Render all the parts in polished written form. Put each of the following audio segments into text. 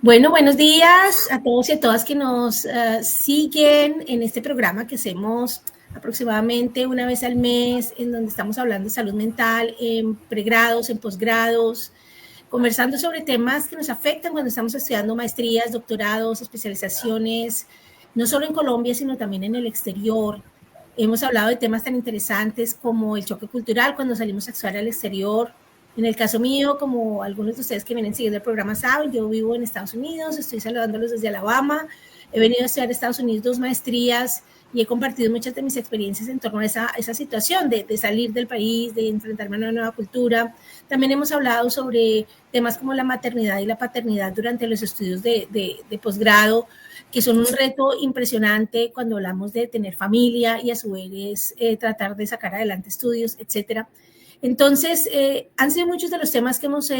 Bueno, buenos días a todos y a todas que nos siguen en este programa que hacemos aproximadamente una vez al mes, en donde estamos hablando de salud mental en pregrados, en posgrados, conversando sobre temas que nos afectan cuando estamos estudiando maestrías, doctorados, especializaciones, no solo en Colombia, sino también en el exterior. Hemos hablado de temas tan interesantes como el choque cultural cuando salimos a estudiar al exterior. En el caso mío, como algunos de ustedes que vienen siguiendo el programa saben, yo vivo en Estados Unidos, estoy saludándolos desde Alabama. He venido a estudiar a Estados Unidos 2 maestrías y he compartido muchas de mis experiencias en torno a esa situación de salir del país, de enfrentarme a una nueva cultura. También hemos hablado sobre temas como la maternidad y la paternidad durante los estudios de posgrado, que son un reto impresionante cuando hablamos de tener familia y a su vez tratar de sacar adelante estudios, etcétera. Entonces, han sido muchos de los temas que hemos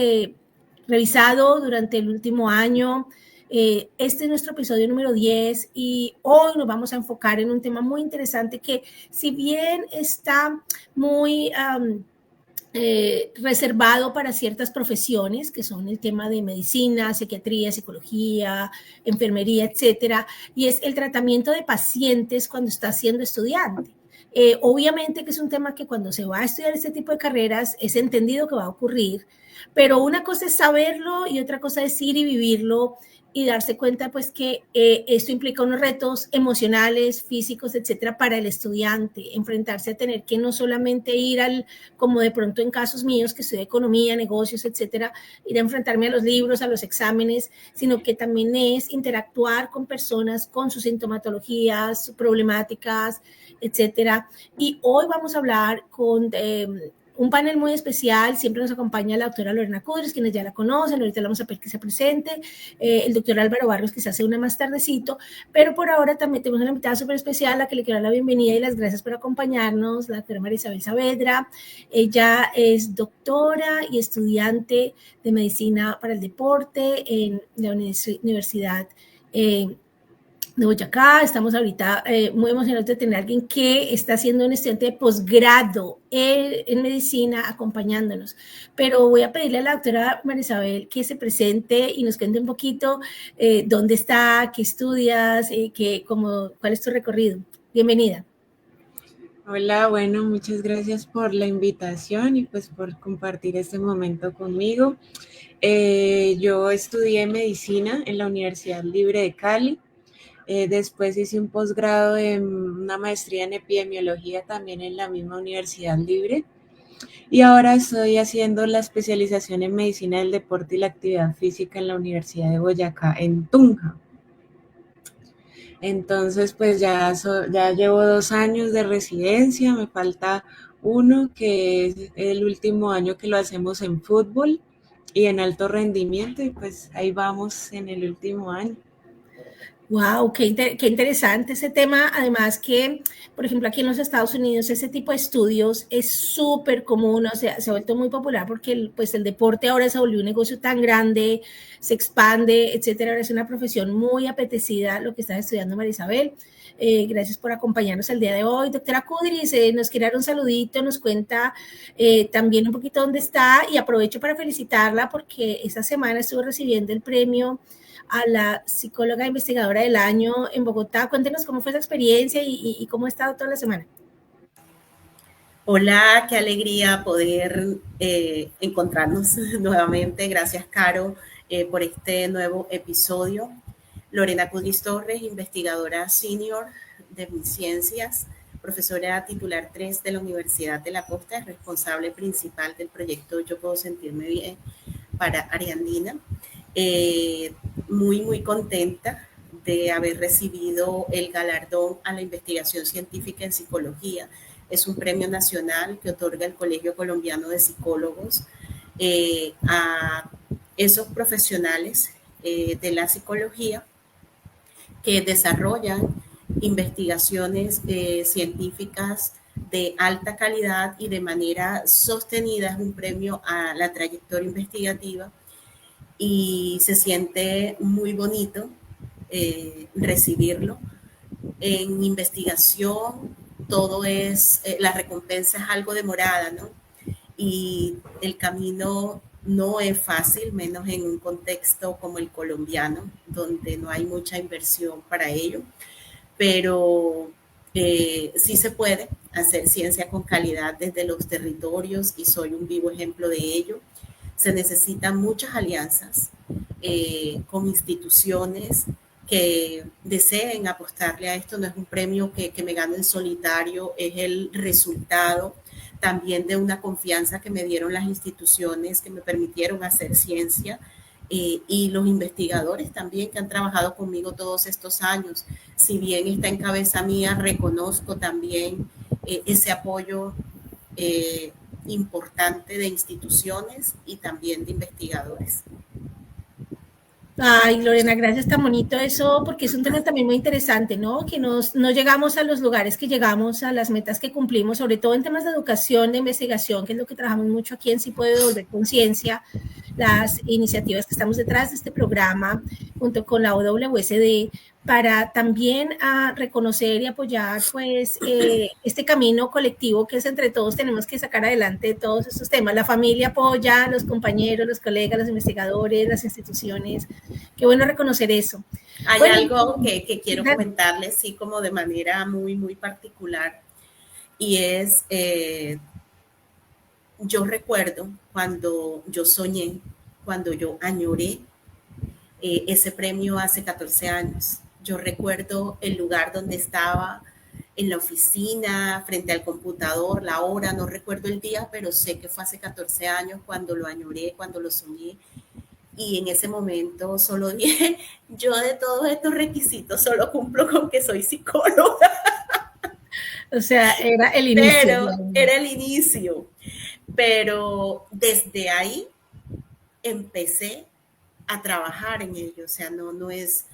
revisado durante el último año. Este es nuestro episodio número 10 y hoy nos vamos a enfocar en un tema muy interesante que, si bien está muy reservado para ciertas profesiones, que son el tema de medicina, psiquiatría, psicología, enfermería, etcétera, y es el tratamiento de pacientes cuando está siendo estudiante. Obviamente que es un tema que cuando se va a estudiar este tipo de carreras es entendido que va a ocurrir, pero una cosa es saberlo y otra cosa es ir y vivirlo y darse cuenta pues que esto implica unos retos emocionales, físicos, etcétera, para el estudiante, enfrentarse a tener que no solamente ir como de pronto en casos míos que estudio economía, negocios, etcétera, ir a enfrentarme a los libros, a los exámenes, sino que también es interactuar con personas con sus sintomatologías, sus problemáticas, etcétera. Y hoy vamos a hablar con un panel muy especial. Siempre nos acompaña la doctora Lorena Kudris, quienes ya la conocen. Ahorita le vamos a pedir que se presente. El doctor Álvaro Barros, que se hace una más tardecito. Pero por ahora también tenemos una invitada súper especial, a la que le quiero dar la bienvenida y las gracias por acompañarnos, la doctora María Isabel Saavedra. Ella es doctora y estudiante de medicina para el deporte en la Universidad de Boyacá. Estamos ahorita muy emocionados de tener a alguien que está haciendo un estudiante de posgrado en medicina acompañándonos. Pero voy a pedirle a la doctora María Isabel que se presente y nos cuente un poquito dónde está, qué estudias, cuál es tu recorrido. Bienvenida. Hola, bueno, muchas gracias por la invitación y pues por compartir este momento conmigo. Yo estudié medicina en la Universidad Libre de Cali. Después hice un posgrado en una maestría en epidemiología también en la misma Universidad Libre. Y ahora estoy haciendo la especialización en medicina del deporte y la actividad física en la Universidad de Boyacá, en Tunja. Entonces, pues ya llevo 2 años de residencia, me falta uno, que es el último año que lo hacemos en fútbol y en alto rendimiento, y pues ahí vamos en el último año. Wow, qué interesante ese tema. Además que, por ejemplo, aquí en los Estados Unidos ese tipo de estudios es súper común, o sea, se ha vuelto muy popular porque pues el deporte ahora se volvió un negocio tan grande, se expande, etcétera. Ahora es una profesión muy apetecida lo que está estudiando María Isabel. Gracias por acompañarnos el día de hoy. Doctora Kudris, nos quiere dar un saludito, nos cuenta también un poquito dónde está y aprovecho para felicitarla porque esta semana estuvo recibiendo el premio a la psicóloga investigadora del año en Bogotá. Cuéntenos cómo fue esa experiencia y cómo ha estado toda la semana. Hola, qué alegría poder encontrarnos nuevamente. Gracias, Caro, por este nuevo episodio. Lorena Kudris Torres, investigadora senior de mis ciencias, profesora titular 3 de la Universidad de la Costa, es responsable principal del proyecto Yo Puedo Sentirme Bien para Ariandina. Muy contenta de haber recibido el galardón a la investigación científica en psicología. Es un premio nacional que otorga el Colegio Colombiano de Psicólogos a esos profesionales de la psicología que desarrollan investigaciones científicas de alta calidad y de manera sostenida. Es un premio a la trayectoria investigativa y se siente muy bonito recibirlo. En investigación todo es, la recompensa es algo demorada, ¿no? Y el camino No es fácil, menos en un contexto como el colombiano, donde no hay mucha inversión para ello, pero sí se puede hacer ciencia con calidad desde los territorios y soy un vivo ejemplo de ello. Se necesitan muchas alianzas con instituciones que deseen apostarle a esto. No es un premio que me gano en solitario, es el resultado también de una confianza que me dieron las instituciones que me permitieron hacer ciencia y los investigadores también que han trabajado conmigo todos estos años. Si bien está en cabeza mía, reconozco también ese apoyo importante de instituciones y también de investigadores. Ay, Lorena, gracias, tan bonito eso, porque es un tema también muy interesante, ¿no? Que no llegamos a los lugares que llegamos, a las metas que cumplimos, sobre todo en temas de educación, de investigación, que es lo que trabajamos mucho aquí en Sí Puede Devolver Conciencia, las iniciativas que estamos detrás de este programa, junto con la OWSD, para también reconocer y apoyar pues este camino colectivo que es entre todos, tenemos que sacar adelante todos estos temas. La familia apoya, los compañeros, los colegas, los investigadores, las instituciones. Qué bueno reconocer eso. Hay bueno, algo que quiero comentarles, sí, como de manera muy, muy particular, y es, yo recuerdo cuando yo soñé, cuando yo añoré ese premio hace 14 años. Yo recuerdo el lugar donde estaba, en la oficina, frente al computador, la hora, no recuerdo el día, pero sé que fue hace 14 años cuando lo añoré, cuando lo soñé. Y en ese momento solo dije, yo de todos estos requisitos solo cumplo con que soy psicóloga. O sea, era el inicio. Pero era el inicio. Pero desde ahí empecé a trabajar en ello. O sea, no es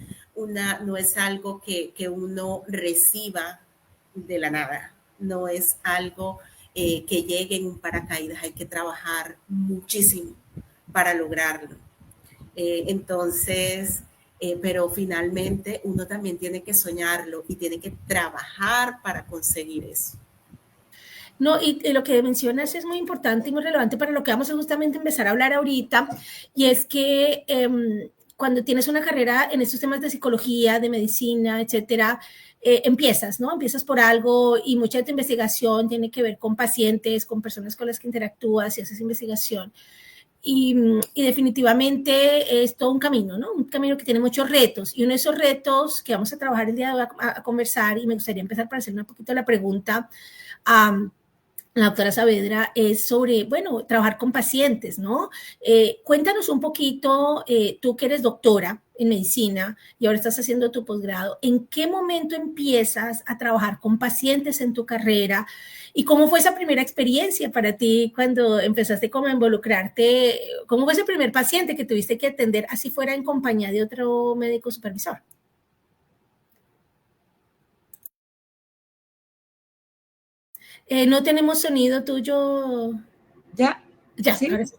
algo que uno reciba de la nada. No es algo que llegue en un paracaídas. Hay que trabajar muchísimo para lograrlo. Entonces, pero finalmente uno también tiene que soñarlo y tiene que trabajar para conseguir eso. No, y lo que mencionas es muy importante y muy relevante para lo que vamos a justamente empezar a hablar ahorita, y es que cuando tienes una carrera en estos temas de psicología, de medicina, etcétera, empiezas, ¿no? Empiezas por algo y mucha de tu investigación tiene que ver con pacientes, con personas con las que interactúas y haces investigación. Y definitivamente es todo un camino, ¿no? Un camino que tiene muchos retos, y uno de esos retos que vamos a trabajar el día de hoy a conversar, y me gustaría empezar para hacer un poquito la pregunta la doctora Saavedra, es sobre, bueno, trabajar con pacientes, ¿no? Cuéntanos un poquito, tú que eres doctora en medicina y ahora estás haciendo tu posgrado, ¿en qué momento empiezas a trabajar con pacientes en tu carrera? ¿Y cómo fue esa primera experiencia para ti cuando empezaste como a involucrarte? ¿Cómo fue ese primer paciente que tuviste que atender, así fuera en compañía de otro médico supervisor? No tenemos sonido tuyo. Ya, ¿Sí? Ahora sí.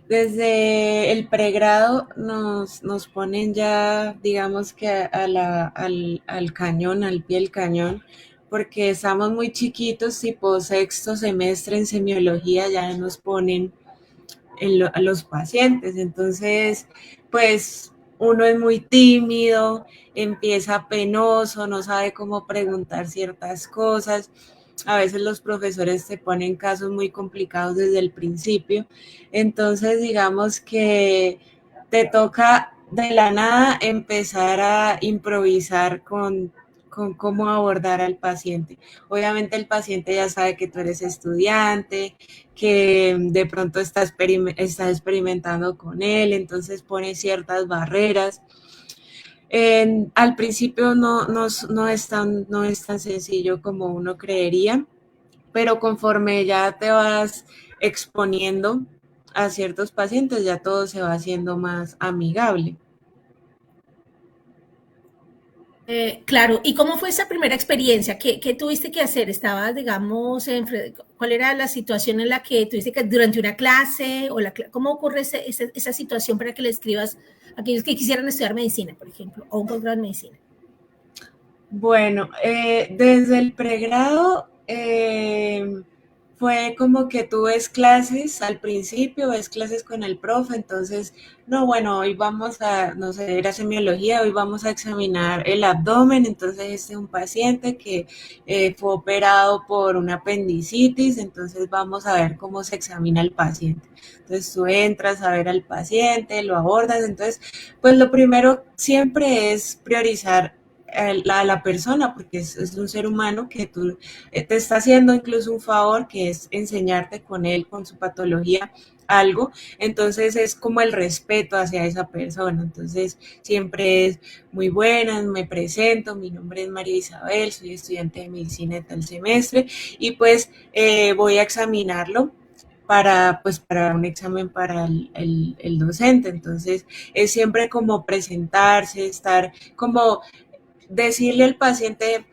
Desde el pregrado nos ponen ya, digamos que al cañón, al pie del cañón, porque estamos muy chiquitos, tipo sexto semestre en semiología, ya nos ponen a los pacientes. Entonces, pues uno es muy tímido, empieza penoso, no sabe cómo preguntar ciertas cosas. A veces los profesores te ponen casos muy complicados desde el principio. Entonces, digamos que te toca de la nada empezar a improvisar con cómo abordar al paciente. Obviamente el paciente ya sabe que tú eres estudiante, que de pronto estás experimentando con él, entonces pone ciertas barreras. Al principio no es tan sencillo como uno creería, pero conforme ya te vas exponiendo a ciertos pacientes, ya todo se va haciendo más amigable. Claro, ¿y cómo fue esa primera experiencia? ¿Qué tuviste que hacer? ¿Estabas, digamos, cuál era la situación en la que tuviste que, durante una clase, o cómo ocurre esa situación para que le escribas a aquellos que quisieran estudiar medicina, por ejemplo, o un posgrado en medicina? Bueno, desde el pregrado fue como que tú ves clases al principio, ves clases con el profe, entonces, no, bueno, hoy vamos a, no sé, era semiología, hoy vamos a examinar el abdomen, entonces este es un paciente que fue operado por una apendicitis, entonces vamos a ver cómo se examina el paciente. Entonces tú entras a ver al paciente, lo abordas, entonces, pues lo primero siempre es priorizar la persona, porque es un ser humano que tú te está haciendo incluso un favor, que es enseñarte con él, con su patología, algo, entonces es como el respeto hacia esa persona, entonces siempre es muy buena, me presento, mi nombre es María Isabel, soy estudiante de medicina de tal semestre y pues voy a examinarlo para un examen para el docente, entonces es siempre como presentarse, estar como decirle al paciente,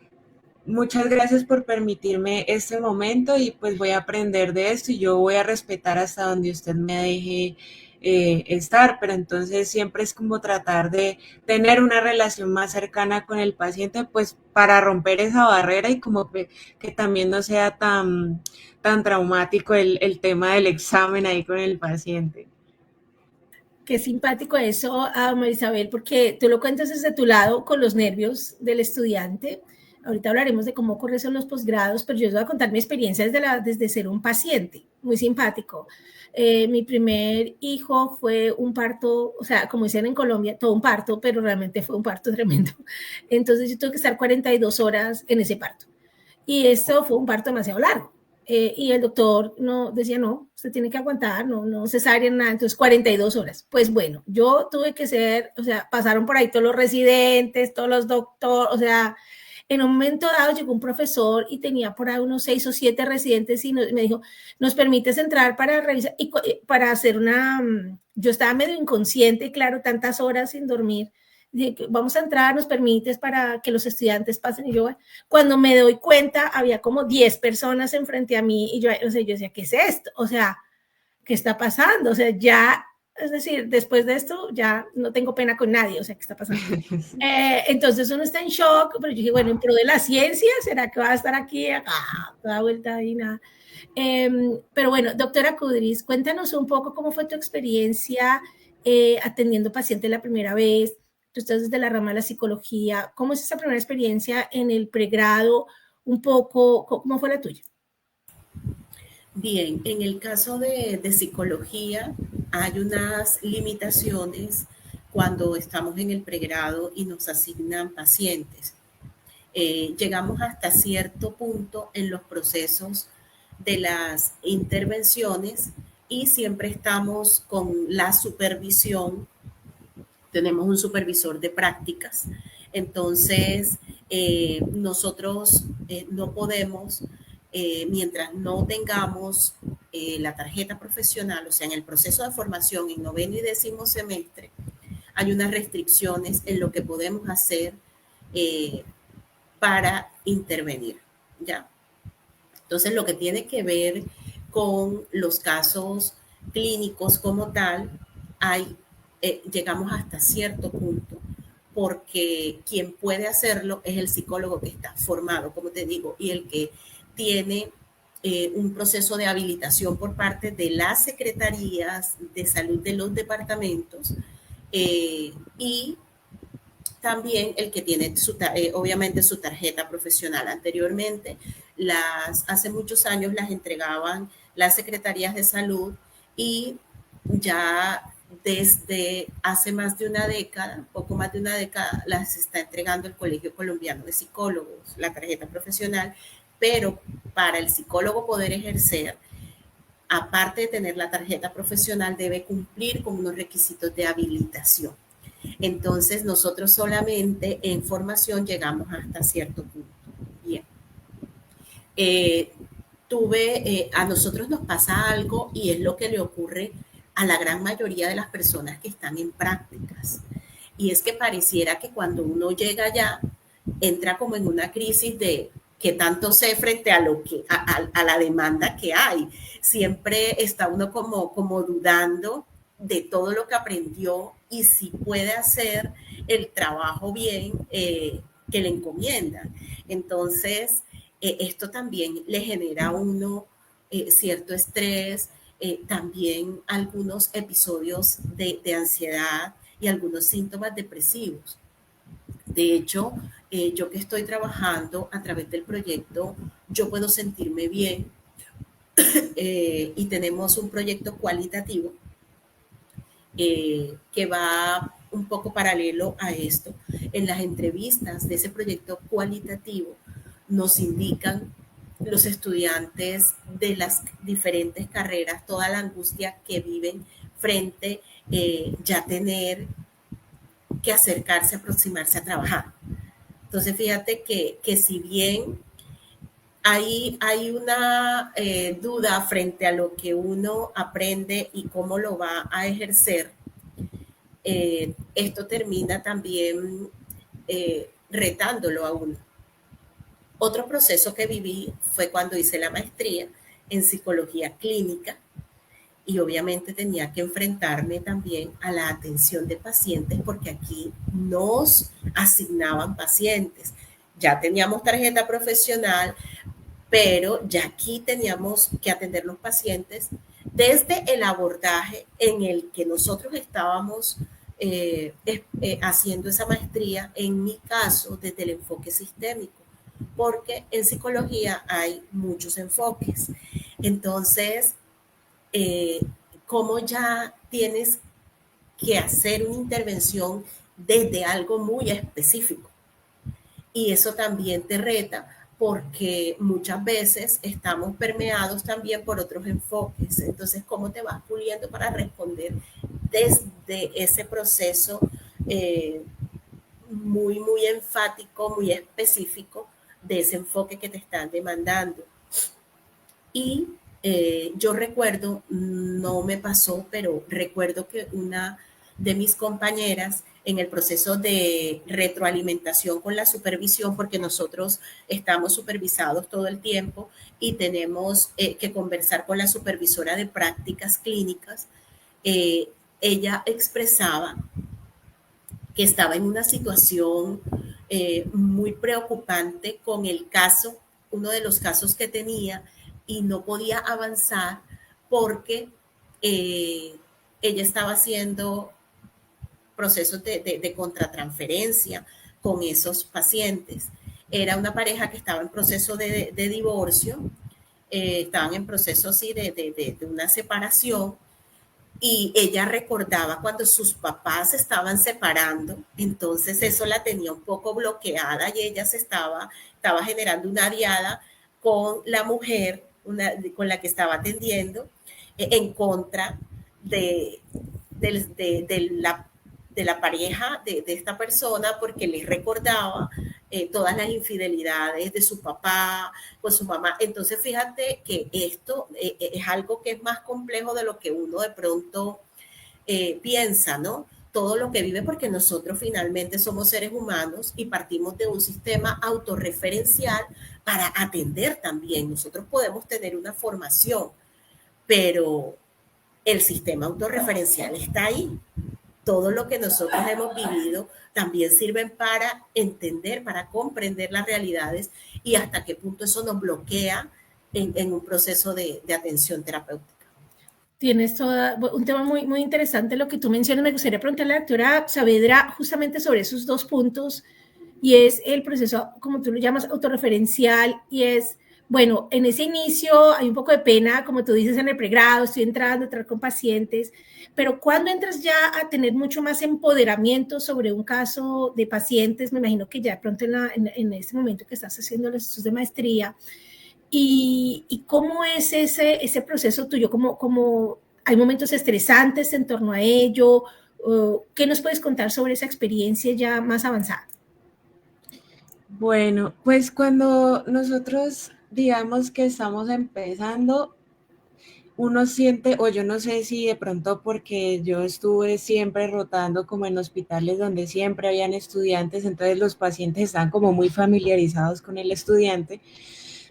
muchas gracias por permitirme este momento y pues voy a aprender de esto y yo voy a respetar hasta donde usted me deje estar, pero entonces siempre es como tratar de tener una relación más cercana con el paciente, pues para romper esa barrera y como que también no sea tan traumático tema del examen ahí con el paciente. Qué simpático eso, María Isabel, porque tú lo cuentas desde tu lado con los nervios del estudiante. Ahorita hablaremos de cómo ocurre eso en los posgrados, pero yo les voy a contar mi experiencia desde ser un paciente, muy simpático. Mi primer hijo fue un parto, o sea, como dicen en Colombia, todo un parto, pero realmente fue un parto tremendo. Entonces yo tuve que estar 42 horas en ese parto. Y esto fue un parto demasiado largo. Y el doctor no decía, no, usted tiene que aguantar, no cesárea, nada, entonces 42 horas. Pues bueno, yo tuve que ser, o sea, pasaron por ahí todos los residentes, todos los doctores, o sea, en un momento dado llegó un profesor y tenía por ahí unos 6 o 7 residentes y me dijo, ¿nos permites entrar para revisar y para hacer una, yo estaba medio inconsciente, claro, tantas horas sin dormir, vamos a entrar, nos permites para que los estudiantes pasen. Y yo, cuando me doy cuenta, había como 10 personas enfrente a mí y yo, o sea, yo decía, ¿qué es esto? O sea, ¿qué está pasando? O sea, ya, es decir, después de esto ya no tengo pena con nadie, o sea, ¿qué está pasando? Entonces uno está en shock, pero yo dije, bueno, en pro de la ciencia, ¿será que va a estar aquí, acá, toda vuelta y nada? Pero bueno, doctora Kudris, cuéntanos un poco cómo fue tu experiencia atendiendo pacientes la primera vez. Tú estás desde la rama de la psicología. ¿Cómo es esa primera experiencia en el pregrado? Un poco, ¿cómo fue la tuya? Bien, en el caso de psicología hay unas limitaciones cuando estamos en el pregrado y nos asignan pacientes. Llegamos hasta cierto punto en los procesos de las intervenciones y siempre estamos con la supervisión. Tenemos un supervisor de prácticas, entonces nosotros no podemos, mientras no tengamos la tarjeta profesional, o sea, en el proceso de formación en noveno y décimo semestre, hay unas restricciones en lo que podemos hacer eh, para intervenir, ¿ya? Entonces, lo que tiene que ver con los casos clínicos como tal, llegamos hasta cierto punto, porque quien puede hacerlo es el psicólogo que está formado, como te digo, y el que tiene un proceso de habilitación por parte de las secretarías de salud de los departamentos y también el que tiene obviamente su tarjeta profesional. Anteriormente, hace muchos años las entregaban las secretarías de salud y ya desde hace más de una década, poco más de una década, las está entregando el Colegio Colombiano de Psicólogos, la tarjeta profesional, pero para el psicólogo poder ejercer, aparte de tener la tarjeta profesional, debe cumplir con unos requisitos de habilitación. Entonces, nosotros solamente en formación llegamos hasta cierto punto. Bien. A nosotros nos pasa algo y es lo que le ocurre a la gran mayoría de las personas que están en prácticas. Y es que pareciera que cuando uno llega allá, entra como en una crisis de qué tanto sé frente a la demanda que hay. Siempre está uno como dudando de todo lo que aprendió y si puede hacer el trabajo bien que le encomiendan. Entonces, esto también le genera a uno cierto estrés, también algunos episodios de ansiedad y algunos síntomas depresivos. De hecho, yo que estoy trabajando a través del proyecto, yo puedo sentirme bien, y tenemos un proyecto cualitativo que va un poco paralelo a esto. En las entrevistas de ese proyecto cualitativo nos indican los estudiantes de las diferentes carreras toda la angustia que viven frente ya tener que acercarse, aproximarse a trabajar. Entonces, fíjate que si bien hay una duda frente a lo que uno aprende y cómo lo va a ejercer, esto termina también retándolo a uno. Otro proceso que viví fue cuando hice la maestría en psicología clínica y obviamente tenía que enfrentarme también a la atención de pacientes porque aquí nos asignaban pacientes. Ya teníamos tarjeta profesional, pero ya aquí teníamos que atender los pacientes desde el abordaje en el que nosotros estábamos haciendo esa maestría, en mi caso, desde el enfoque sistémico, porque en psicología hay muchos enfoques. Entonces, como ya tienes que hacer una intervención desde algo muy específico. Y eso también te reta porque muchas veces estamos permeados también por otros enfoques. Entonces, ¿cómo te vas puliendo para responder desde ese proceso muy, muy enfático, muy específico de ese enfoque que te están demandando? Y yo recuerdo, no me pasó, pero recuerdo que una de mis compañeras en el proceso de retroalimentación con la supervisión, porque nosotros estamos supervisados todo el tiempo y tenemos que conversar con la supervisora de prácticas clínicas, ella expresaba que estaba en una situación muy preocupante con el caso, uno de los casos que tenía, y no podía avanzar porque ella estaba haciendo procesos de contratransferencia con esos pacientes. Era una pareja que estaba en proceso de divorcio, estaban en proceso sí, de una separación, y ella recordaba cuando sus papás se estaban separando, entonces eso la tenía un poco bloqueada y ella estaba generando una diada con la mujer con la que estaba atendiendo en contra de la pareja de esta persona porque les recordaba todas las infidelidades de su papá con su mamá. Entonces, fíjate que esto es algo que es más complejo de lo que uno de pronto piensa, ¿no? Todo lo que vive, porque nosotros finalmente somos seres humanos y partimos de un sistema autorreferencial para atender también. Nosotros podemos tener una formación, pero el sistema autorreferencial está ahí. Todo lo que nosotros hemos vivido también sirven para entender, para comprender las realidades y hasta qué punto eso nos bloquea en un proceso de atención terapéutica. Tienes un tema muy, muy interesante lo que tú mencionas. Me gustaría preguntarle a la doctora Saavedra justamente sobre esos dos puntos, y es el proceso, como tú lo llamas, autorreferencial, y es, bueno, en ese inicio hay un poco de pena, como tú dices, en el pregrado, estoy entrando a entrar con pacientes, pero cuando entras ya a tener mucho más empoderamiento sobre un caso de pacientes, me imagino que ya de pronto en este momento que estás haciendo los estudios de maestría, y cómo es ese proceso tuyo, como hay momentos estresantes en torno a ello, ¿qué nos puedes contar sobre esa experiencia ya más avanzada? Bueno, pues cuando nosotros digamos que estamos empezando, uno siente, o yo no sé si de pronto porque yo estuve siempre rotando como en hospitales donde siempre habían estudiantes, entonces los pacientes están como muy familiarizados con el estudiante,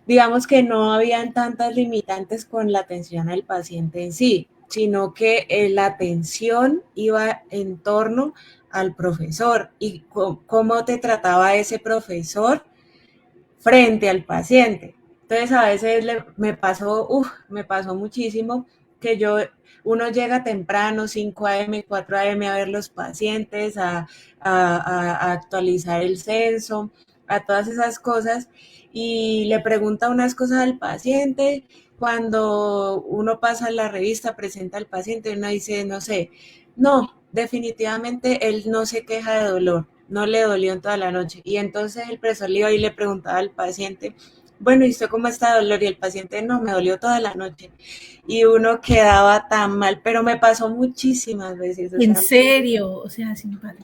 digamos que no habían tantas limitantes con la atención al paciente en sí, sino que la atención iba en torno al profesor y cómo te trataba ese profesor frente al paciente. Entonces a veces me pasó muchísimo que uno llega temprano, 5 a.m., 4 a.m. a ver los pacientes, a actualizar el censo, a todas esas cosas, y le pregunta unas cosas al paciente. Cuando uno pasa la revista, presenta al paciente, uno dice, no sé, no, definitivamente él no se queja de dolor, no le dolió en toda la noche. Y entonces el profesor le iba y le preguntaba al paciente, bueno, ¿y usted cómo está de dolor? Y el paciente, no, me dolió toda la noche. Y uno quedaba tan mal, pero me pasó muchísimas veces, o En sea, serio, o sea, sin padre.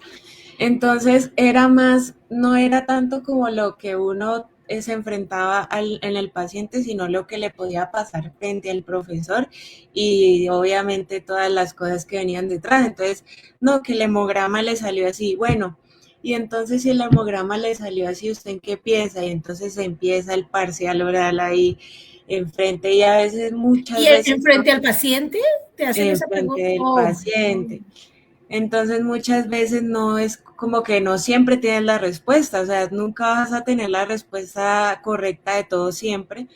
entonces era más, no era tanto como lo que uno se enfrentaba en el paciente, sino lo que le podía pasar frente al profesor y obviamente todas las cosas que venían detrás. Entonces, no, que el hemograma le salió así, bueno, y entonces si el hemograma le salió así, ¿usted en qué piensa? Y entonces se empieza el parcial oral ahí enfrente y a veces, ¿Y muchas veces, en frente al paciente te hacen esa enfrente pregunta? del Oh, no. paciente. Entonces muchas veces no es como que no siempre tienes la respuesta, o sea, nunca vas a tener la respuesta correcta de todo siempre.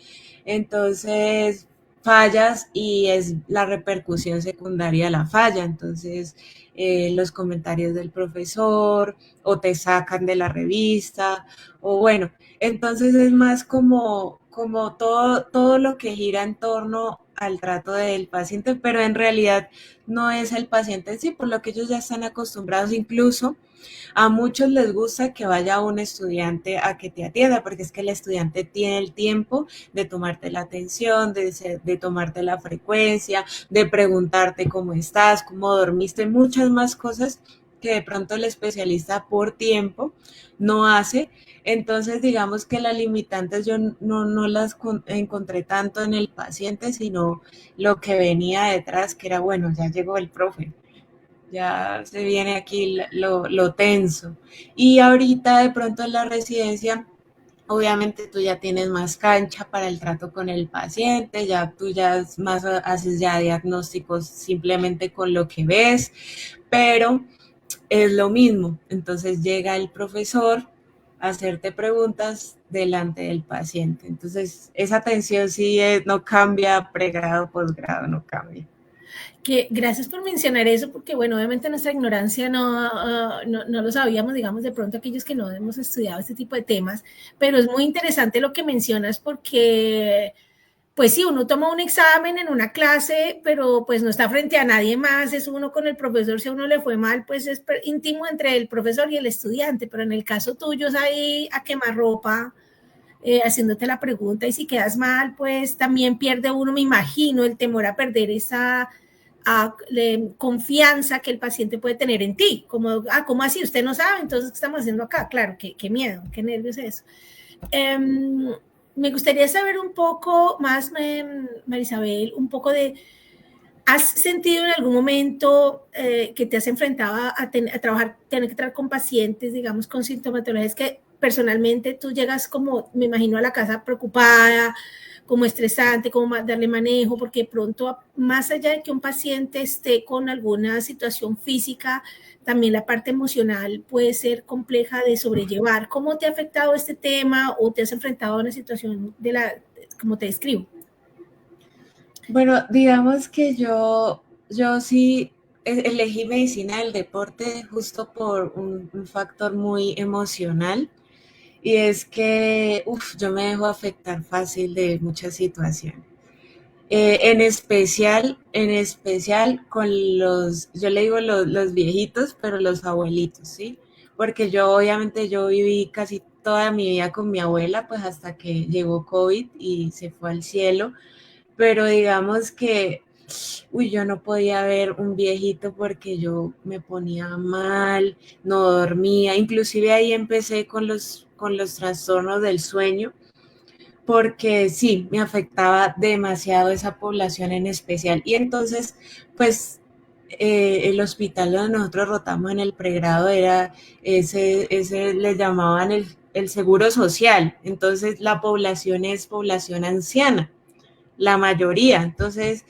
Entonces fallas y es la repercusión secundaria de la falla. Entonces los comentarios del profesor o te sacan de la revista o bueno, entonces es más como todo lo que gira en torno al trato del paciente, pero en realidad no es el paciente en sí, por lo que ellos ya están acostumbrados. Incluso a muchos les gusta que vaya un estudiante a que te atienda, porque es que el estudiante tiene el tiempo de tomarte la atención, de tomarte la frecuencia, de preguntarte cómo estás, cómo dormiste, muchas más cosas que de pronto el especialista por tiempo no hace. Entonces, digamos que las limitantes yo no las encontré tanto en el paciente, sino lo que venía detrás, que era, bueno, ya llegó el profe, ya se viene aquí lo tenso. Y ahorita de pronto en la residencia, obviamente tú ya tienes más cancha para el trato con el paciente, ya tú ya más haces ya diagnósticos simplemente con lo que ves, pero es lo mismo. Entonces llega el profesor a hacerte preguntas delante del paciente. Entonces esa atención sí no cambia, pregrado, posgrado, no cambia. Que gracias por mencionar eso, porque bueno, obviamente nuestra ignorancia no lo sabíamos, digamos, de pronto aquellos que no hemos estudiado este tipo de temas, pero es muy interesante lo que mencionas porque, pues sí, uno toma un examen en una clase, pero pues no está frente a nadie más, es uno con el profesor, si a uno le fue mal, pues es íntimo entre el profesor y el estudiante, pero en el caso tuyo es ahí a quemarropa, haciéndote la pregunta y si quedas mal, pues también pierde uno, me imagino, el temor a perder esa confianza que el paciente puede tener en ti, como, ¿cómo así? Usted no sabe, entonces, ¿qué estamos haciendo acá? Claro, qué miedo, qué nervios es eso. Me gustaría saber un poco más, Marisabel, un poco de, ¿has sentido en algún momento que te has enfrentado a trabajar, tener que trabajar con pacientes, digamos, con sintomatologías que personalmente tú llegas como, me imagino, a la casa preocupada, como estresante, como darle manejo, porque de pronto, más allá de que un paciente esté con alguna situación física, también la parte emocional puede ser compleja de sobrellevar. ¿Cómo te ha afectado este tema o te has enfrentado a una situación como te describo? Bueno, digamos que yo sí elegí medicina del deporte justo por un factor muy emocional y es que yo me dejo afectar fácil de muchas situaciones. En especial con yo le digo los viejitos, pero los abuelitos, ¿sí? Porque yo viví casi toda mi vida con mi abuela, pues hasta que llegó COVID y se fue al cielo, pero digamos que, yo no podía ver un viejito porque yo me ponía mal, no dormía, inclusive ahí empecé con los trastornos del sueño, porque sí, me afectaba demasiado esa población en especial. Y entonces, pues, el hospital donde nosotros rotamos en el pregrado era ese le llamaban el seguro social. Entonces, la población es población anciana, la mayoría. Entonces,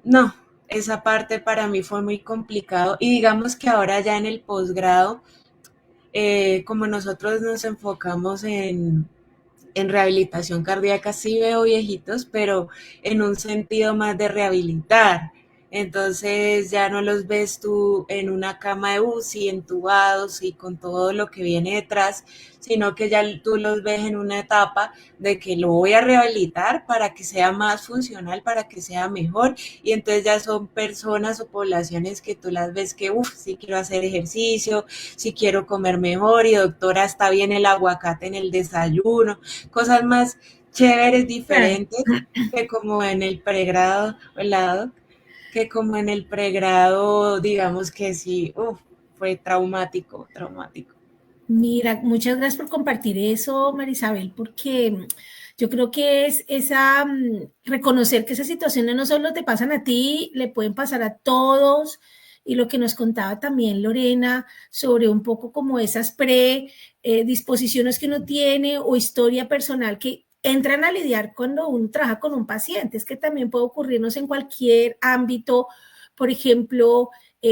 no, esa parte para mí fue muy complicado. Y digamos que ahora ya en el posgrado, como nosotros nos enfocamos en rehabilitación cardíaca sí veo viejitos, pero en un sentido más de rehabilitar. Entonces ya no los ves tú en una cama de UCI, entubados y con todo lo que viene detrás, sino que ya tú los ves en una etapa de que lo voy a rehabilitar para que sea más funcional, para que sea mejor. Y entonces ya son personas o poblaciones que tú las ves que, uff, sí quiero hacer ejercicio, sí quiero comer mejor y doctora, está bien el aguacate en el desayuno, cosas más chéveres, Claro. diferentes que como en el pregrado, ¿verdad? Que como en el pregrado, digamos que sí, fue traumático, traumático. Mira, muchas gracias por compartir eso, Marisabel, porque yo creo que es esa, reconocer que esas situaciones no solo te pasan a ti, le pueden pasar a todos. Y lo que nos contaba también Lorena sobre un poco como esas predisposiciones que uno tiene o historia personal que entran a lidiar cuando uno trabaja con un paciente. Es que también puede ocurrirnos en cualquier ámbito, por ejemplo,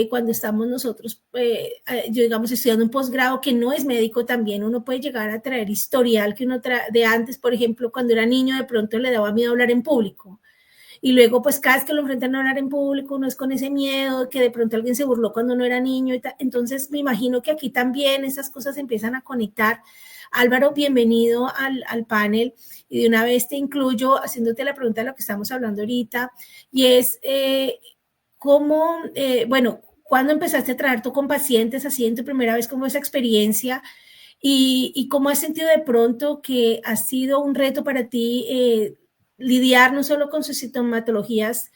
cuando estamos nosotros, yo digamos, estudiando un posgrado que no es médico también, uno puede llegar a traer historial que uno de antes, por ejemplo, cuando era niño de pronto le daba miedo hablar en público. Y luego, pues cada vez que lo enfrentan a hablar en público, uno es con ese miedo, que de pronto alguien se burló cuando no era niño. Entonces, me imagino que aquí también esas cosas empiezan a conectar. Álvaro, bienvenido al panel. Y de una vez te incluyo haciéndote la pregunta de lo que estamos hablando ahorita. Y es, ¿cómo, bueno, cuándo empezaste a trabajar tú con pacientes así en tu primera vez, cómo esa experiencia y cómo has sentido de pronto que ha sido un reto para ti lidiar no solo con sus sintomatologías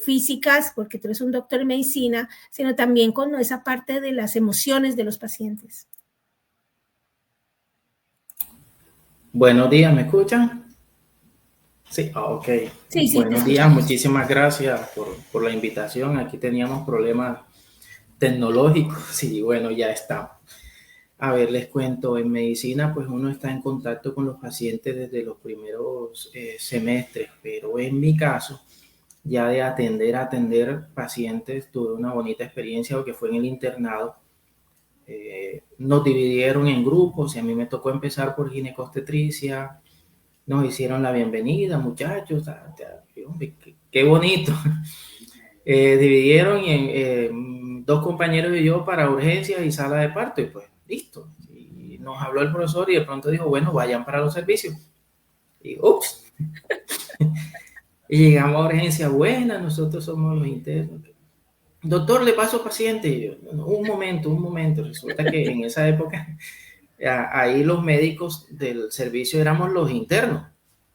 físicas, porque tú eres un doctor en medicina, sino también con esa parte de las emociones de los pacientes? Buenos días, ¿me escuchan? Sí, ok. Sí, sí, te Buenos días, escuchamos. muchísimas gracias por la invitación. Aquí teníamos problemas tecnológicos y bueno, ya estamos. A ver, les cuento, en medicina pues uno está en contacto con los pacientes desde los primeros semestres, pero en mi caso, ya de atender pacientes, tuve una bonita experiencia porque fue en el internado. Nos dividieron en grupos y a mí me tocó empezar por ginecostetricia. Nos hicieron la bienvenida, muchachos. Qué bonito. Dividieron en dos compañeros y yo para urgencias y sala de parto y pues listo. Y nos habló el profesor y de pronto dijo, bueno, vayan para los servicios. Y ups. Y llegamos a urgencia buena, nosotros somos los internos. Doctor, le paso paciente. Y yo, no, un momento. Resulta que en esa época ahí los médicos del servicio éramos los internos.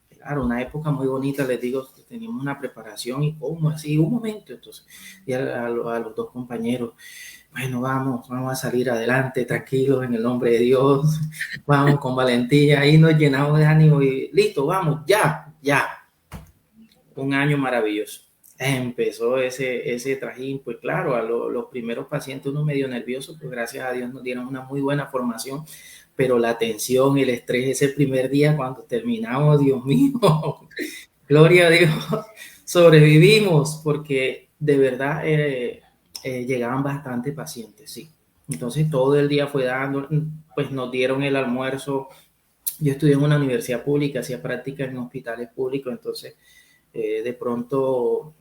Claro, una época muy bonita, les digo, teníamos una preparación y como así, un momento. Entonces, y a los dos compañeros, bueno, vamos a salir adelante, tranquilos, en el nombre de Dios, vamos con valentía, ahí nos llenamos de ánimo y listo, vamos, ya. Un año maravilloso. Empezó ese trajín, pues claro, a los primeros pacientes uno medio nervioso, pues gracias a Dios nos dieron una muy buena formación, pero la tensión, el estrés ese primer día cuando terminamos, Dios mío, gloria a Dios, sobrevivimos porque de verdad llegaban bastantes pacientes, sí. Entonces todo el día fue dando, pues nos dieron el almuerzo. Yo estudié en una universidad pública, hacía prácticas en hospitales públicos, entonces de pronto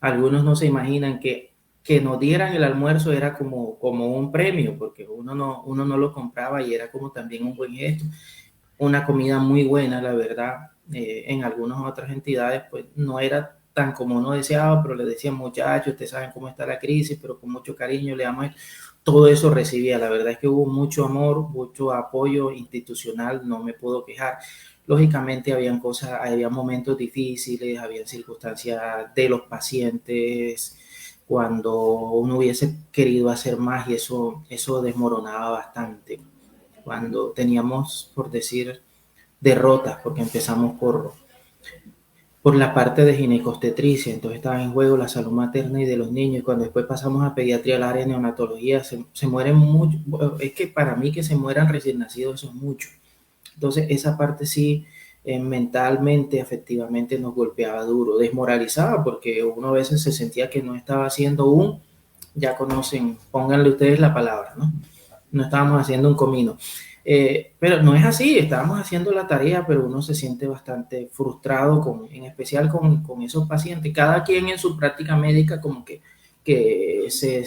algunos no se imaginan que nos dieran el almuerzo era como un premio, porque uno no lo compraba y era como también un buen gesto. Una comida muy buena, la verdad. En algunas otras entidades pues no era tan como uno deseaba, pero le decían, muchachos, ustedes saben cómo está la crisis, pero con mucho cariño le damos. Todo eso recibía. La verdad es que hubo mucho amor, mucho apoyo institucional, no me puedo quejar. Lógicamente había momentos difíciles, había circunstancias de los pacientes cuando uno hubiese querido hacer más y eso desmoronaba bastante. Cuando teníamos, por decir, derrotas, porque empezamos por la parte de ginecostetricia, entonces estaba en juego la salud materna y de los niños, y cuando después pasamos a pediatría, al área de neonatología, se mueren mucho. Es que para mí que se mueran recién nacidos eso es mucho. Entonces esa parte sí, mentalmente, afectivamente nos golpeaba duro, desmoralizaba, porque uno a veces se sentía que no estaba haciendo ya conocen, pónganle ustedes la palabra, ¿no? No estábamos haciendo un comino. Pero no es así, estábamos haciendo la tarea, pero uno se siente bastante frustrado, en especial con esos pacientes. Cada quien en su práctica médica como que se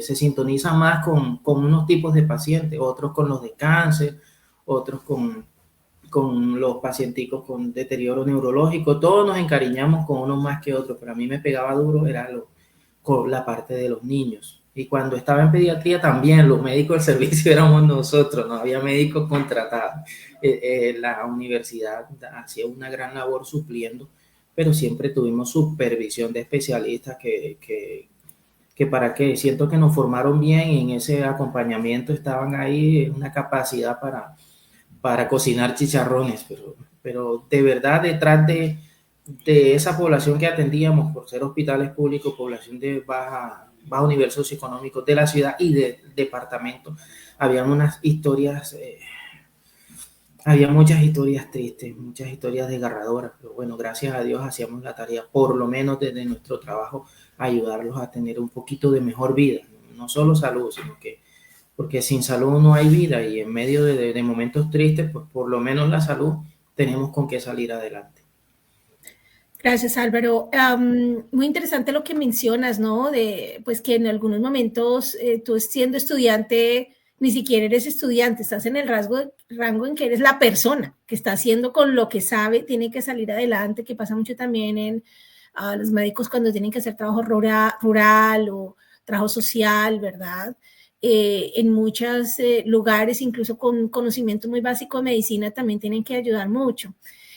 sintoniza más con unos tipos de pacientes, otros con los de cáncer, otros con los pacienticos con deterioro neurológico. Todos nos encariñamos con unos más que otros, pero a mí me pegaba duro, era con la parte de los niños. Y cuando estaba en pediatría también, los médicos del servicio éramos nosotros, no había médicos contratados. La universidad hacía una gran labor supliendo, pero siempre tuvimos supervisión de especialistas que para qué, siento que nos formaron bien y en ese acompañamiento estaban ahí una capacidad para cocinar chicharrones, pero de verdad detrás de esa población que atendíamos, por ser hospitales públicos, población de bajo nivel socioeconómico de la ciudad y del departamento, habían unas historias, había muchas historias tristes, muchas historias desgarradoras, pero bueno, gracias a Dios hacíamos la tarea, por lo menos desde nuestro trabajo, ayudarlos a tener un poquito de mejor vida, no solo salud, sino que porque sin salud no hay vida y en medio de momentos tristes, pues por lo menos la salud tenemos con qué salir adelante. Gracias, Álvaro. Muy interesante lo que mencionas, ¿no? De, pues que en algunos momentos tú siendo estudiante, ni siquiera eres estudiante, estás en el rango en que eres la persona que está haciendo con lo que sabe, tiene que salir adelante, que pasa mucho también en los médicos cuando tienen que hacer trabajo rural o trabajo social, ¿verdad? En muchos lugares, incluso con conocimiento muy básico de medicina, también tienen que ayudar mucho.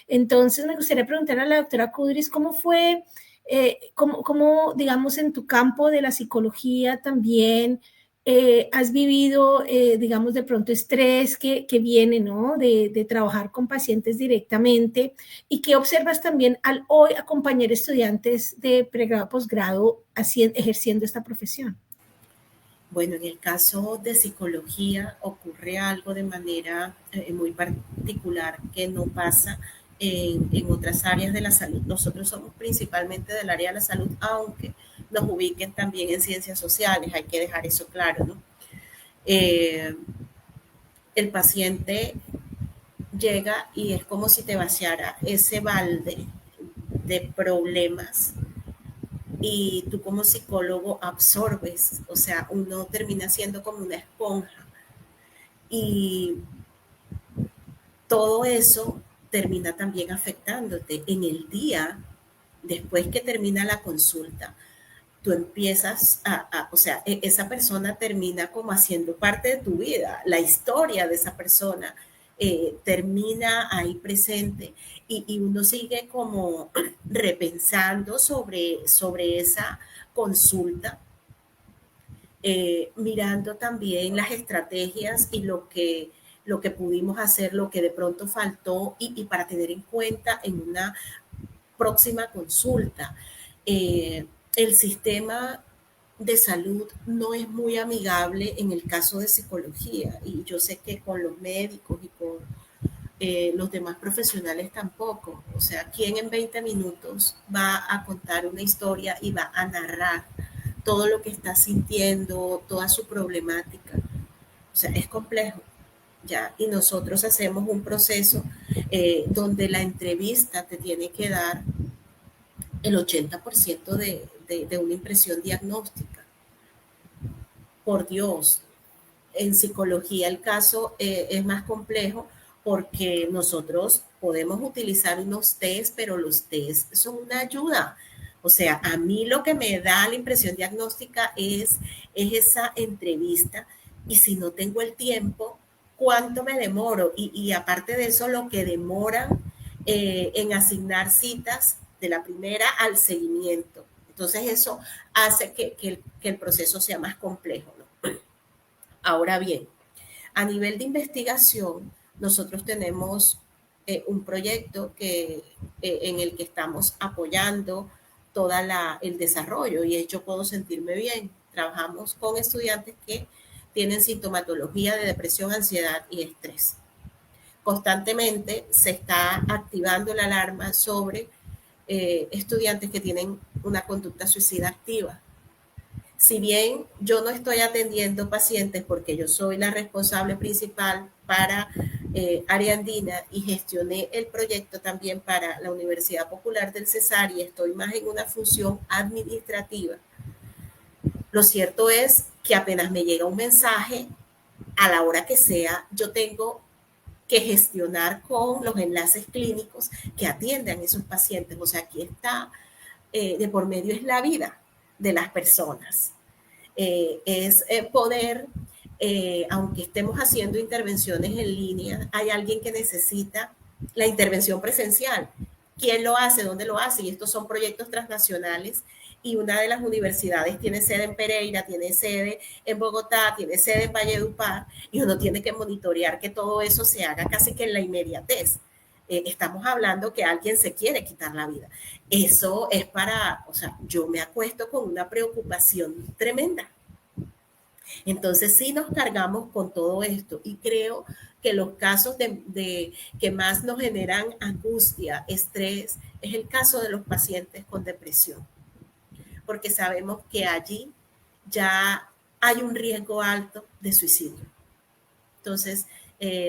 Entonces, me gustaría preguntar a la doctora Kudris, ¿cómo fue, digamos, en tu campo de la psicología también has vivido, digamos, de pronto estrés que viene, ¿no? De trabajar con pacientes directamente y qué observas también al hoy acompañar estudiantes de pregrado, posgrado, ejerciendo esta profesión? Bueno, en el caso de psicología ocurre algo de manera muy particular que no pasa en otras áreas de la salud. Nosotros somos principalmente del área de la salud, aunque nos ubiquen también en ciencias sociales, hay que dejar eso claro, ¿no? El paciente llega y es como si te vaciara ese balde de problemas y tú como psicólogo absorbes, o sea, uno termina siendo como una esponja y todo eso termina también afectándote en el día después que termina la consulta. Tú empiezas o sea, esa persona termina como haciendo parte de tu vida, la historia de esa persona termina ahí presente y uno sigue como repensando sobre esa consulta, mirando también las estrategias y lo que pudimos hacer, lo que de pronto faltó y para tener en cuenta en una próxima consulta. El sistema de salud no es muy amigable en el caso de psicología y yo sé que con los médicos y con los demás profesionales tampoco. O sea, ¿quién en 20 minutos va a contar una historia y va a narrar todo lo que está sintiendo, toda su problemática? O sea, es complejo. ¿Ya? Y nosotros hacemos un proceso donde la entrevista te tiene que dar el 80% de una impresión diagnóstica. Por Dios, en psicología el caso es más complejo porque nosotros podemos utilizar unos test, pero los test son una ayuda. O sea, a mí lo que me da la impresión diagnóstica es esa entrevista y si no tengo el tiempo, ¿cuánto me demoro? Y aparte de eso, lo que demoran en asignar citas de la primera al seguimiento. Entonces eso hace que el proceso sea más complejo, ¿no? Ahora bien, a nivel de investigación, nosotros tenemos un proyecto en el que estamos apoyando todo el desarrollo y Yo Puedo Sentirme Bien. Trabajamos con estudiantes que tienen sintomatología de depresión, ansiedad y estrés. Constantemente se está activando la alarma sobre estudiantes que tienen una conducta suicida activa. Si bien yo no estoy atendiendo pacientes porque yo soy la responsable principal para área andina y gestioné el proyecto también para la Universidad Popular del Cesar y estoy más en una función administrativa, lo cierto es que apenas me llega un mensaje, a la hora que sea, yo tengo que gestionar con los enlaces clínicos que atienden a esos pacientes. O sea, aquí está, de por medio es la vida de las personas. Es poder, aunque estemos haciendo intervenciones en línea, hay alguien que necesita la intervención presencial. ¿Quién lo hace? ¿Dónde lo hace? Y estos son proyectos transnacionales y una de las universidades tiene sede en Pereira, tiene sede en Bogotá, tiene sede en Valledupar y uno tiene que monitorear que todo eso se haga casi que en la inmediatez. Estamos hablando que alguien se quiere quitar la vida. Eso es para, o sea, yo me acuesto con una preocupación tremenda. Entonces sí nos cargamos con todo esto y creo que los casos que más nos generan angustia, estrés, es el caso de los pacientes con depresión, porque sabemos que allí ya hay un riesgo alto de suicidio. Entonces,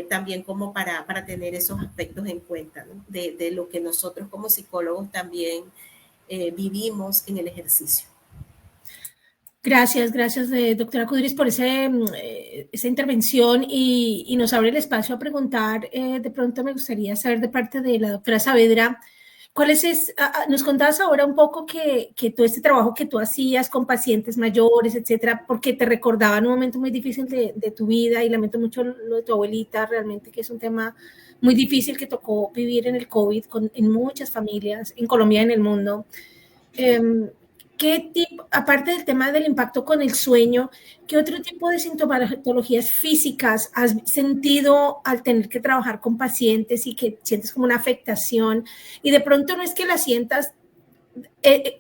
también como para tener esos aspectos en cuenta, ¿no? De lo que nosotros como psicólogos también vivimos en el ejercicio. Gracias, gracias, doctora Kudris, por esa intervención y nos abre el espacio a preguntar. De pronto me gustaría saber de parte de la doctora Saavedra, nos contabas ahora un poco que todo este trabajo que tú hacías con pacientes mayores, etcétera, porque te recordaba en un momento muy difícil de tu vida y lamento mucho lo de tu abuelita, realmente que es un tema muy difícil que tocó vivir en el COVID en muchas familias, en Colombia y en el mundo. ¿Qué tipo, aparte del tema del impacto con el sueño, qué otro tipo de sintomatologías físicas has sentido al tener que trabajar con pacientes y que sientes como una afectación? Y de pronto no es que la sientas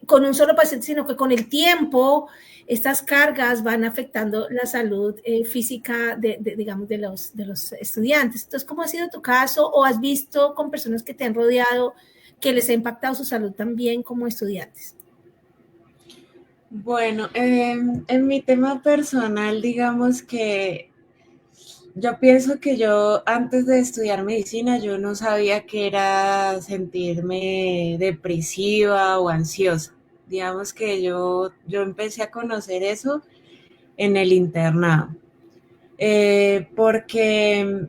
con un solo paciente, sino que con el tiempo estas cargas van afectando la salud física digamos, de los estudiantes. Entonces, ¿cómo ha sido tu caso? ¿O has visto con personas que te han rodeado que les ha impactado su salud también como estudiantes? Bueno, en mi tema personal, digamos que yo pienso que yo antes de estudiar medicina, yo no sabía qué era sentirme depresiva o ansiosa. Digamos que yo empecé a conocer eso en el internado, porque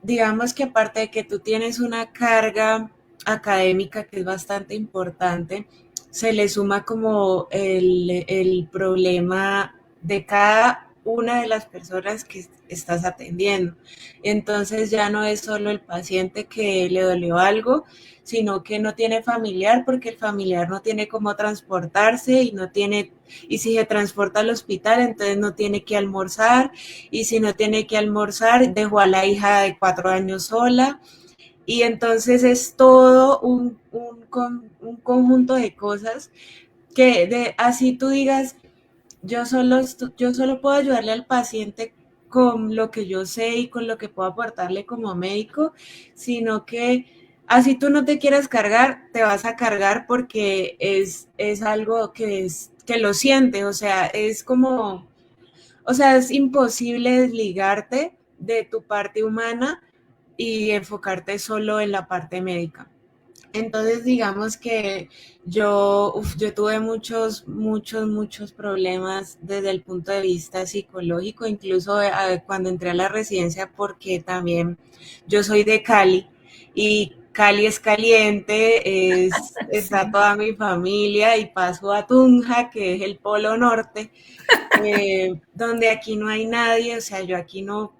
digamos que aparte de que tú tienes una carga académica que es bastante importante, se le suma como el problema de cada una de las personas que estás atendiendo. Entonces ya no es solo el paciente que le dolió algo, sino que no tiene familiar porque el familiar no tiene cómo transportarse y si se transporta al hospital, entonces no tiene que almorzar, y si no tiene que almorzar, dejó a la hija de 4 años sola. Y entonces es todo un conjunto de cosas que así tú digas, yo solo puedo ayudarle al paciente con lo que yo sé y con lo que puedo aportarle como médico, sino que así tú no te quieras cargar, te vas a cargar porque es algo que lo sientes, o sea, es imposible desligarte de tu parte humana y enfocarte solo en la parte médica. Entonces, digamos que yo tuve muchos problemas desde el punto de vista psicológico, incluso cuando entré a la residencia, porque también yo soy de Cali y Cali es caliente, está toda mi familia y paso a Tunja, que es el polo norte, donde aquí no hay nadie, o sea, yo aquí no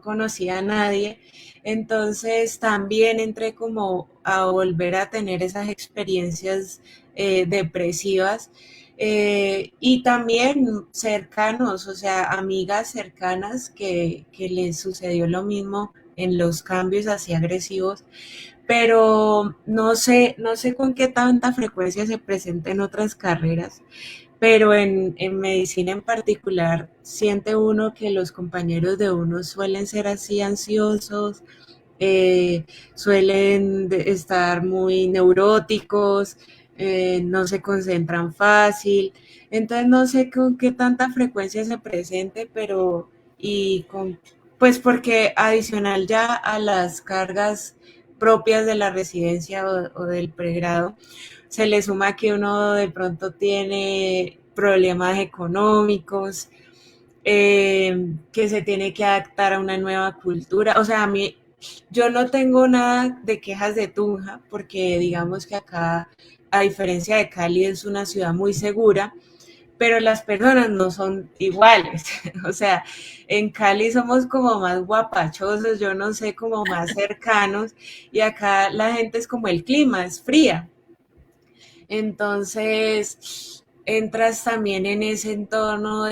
conocía a nadie. Entonces también entré como a volver a tener esas experiencias depresivas, y también cercanos, o sea, amigas cercanas que les sucedió lo mismo en los cambios así agresivos, pero no sé con qué tanta frecuencia se presenta en otras carreras, pero en medicina en particular siente uno que los compañeros de uno suelen ser así ansiosos, suelen estar muy neuróticos, no se concentran fácil. Entonces no sé con qué tanta frecuencia se presente, pero pues porque adicional ya a las cargas propias de la residencia o del pregrado, se le suma que uno de pronto tiene problemas económicos, que se tiene que adaptar a una nueva cultura. O sea, a mí, yo no tengo nada de quejas de Tunja, porque digamos que acá, a diferencia de Cali, es una ciudad muy segura, pero las personas no son iguales. O sea, en Cali somos como más guapachosos, yo no sé, como más cercanos, y acá la gente es como el clima, es fría. Entonces, entras también en ese entorno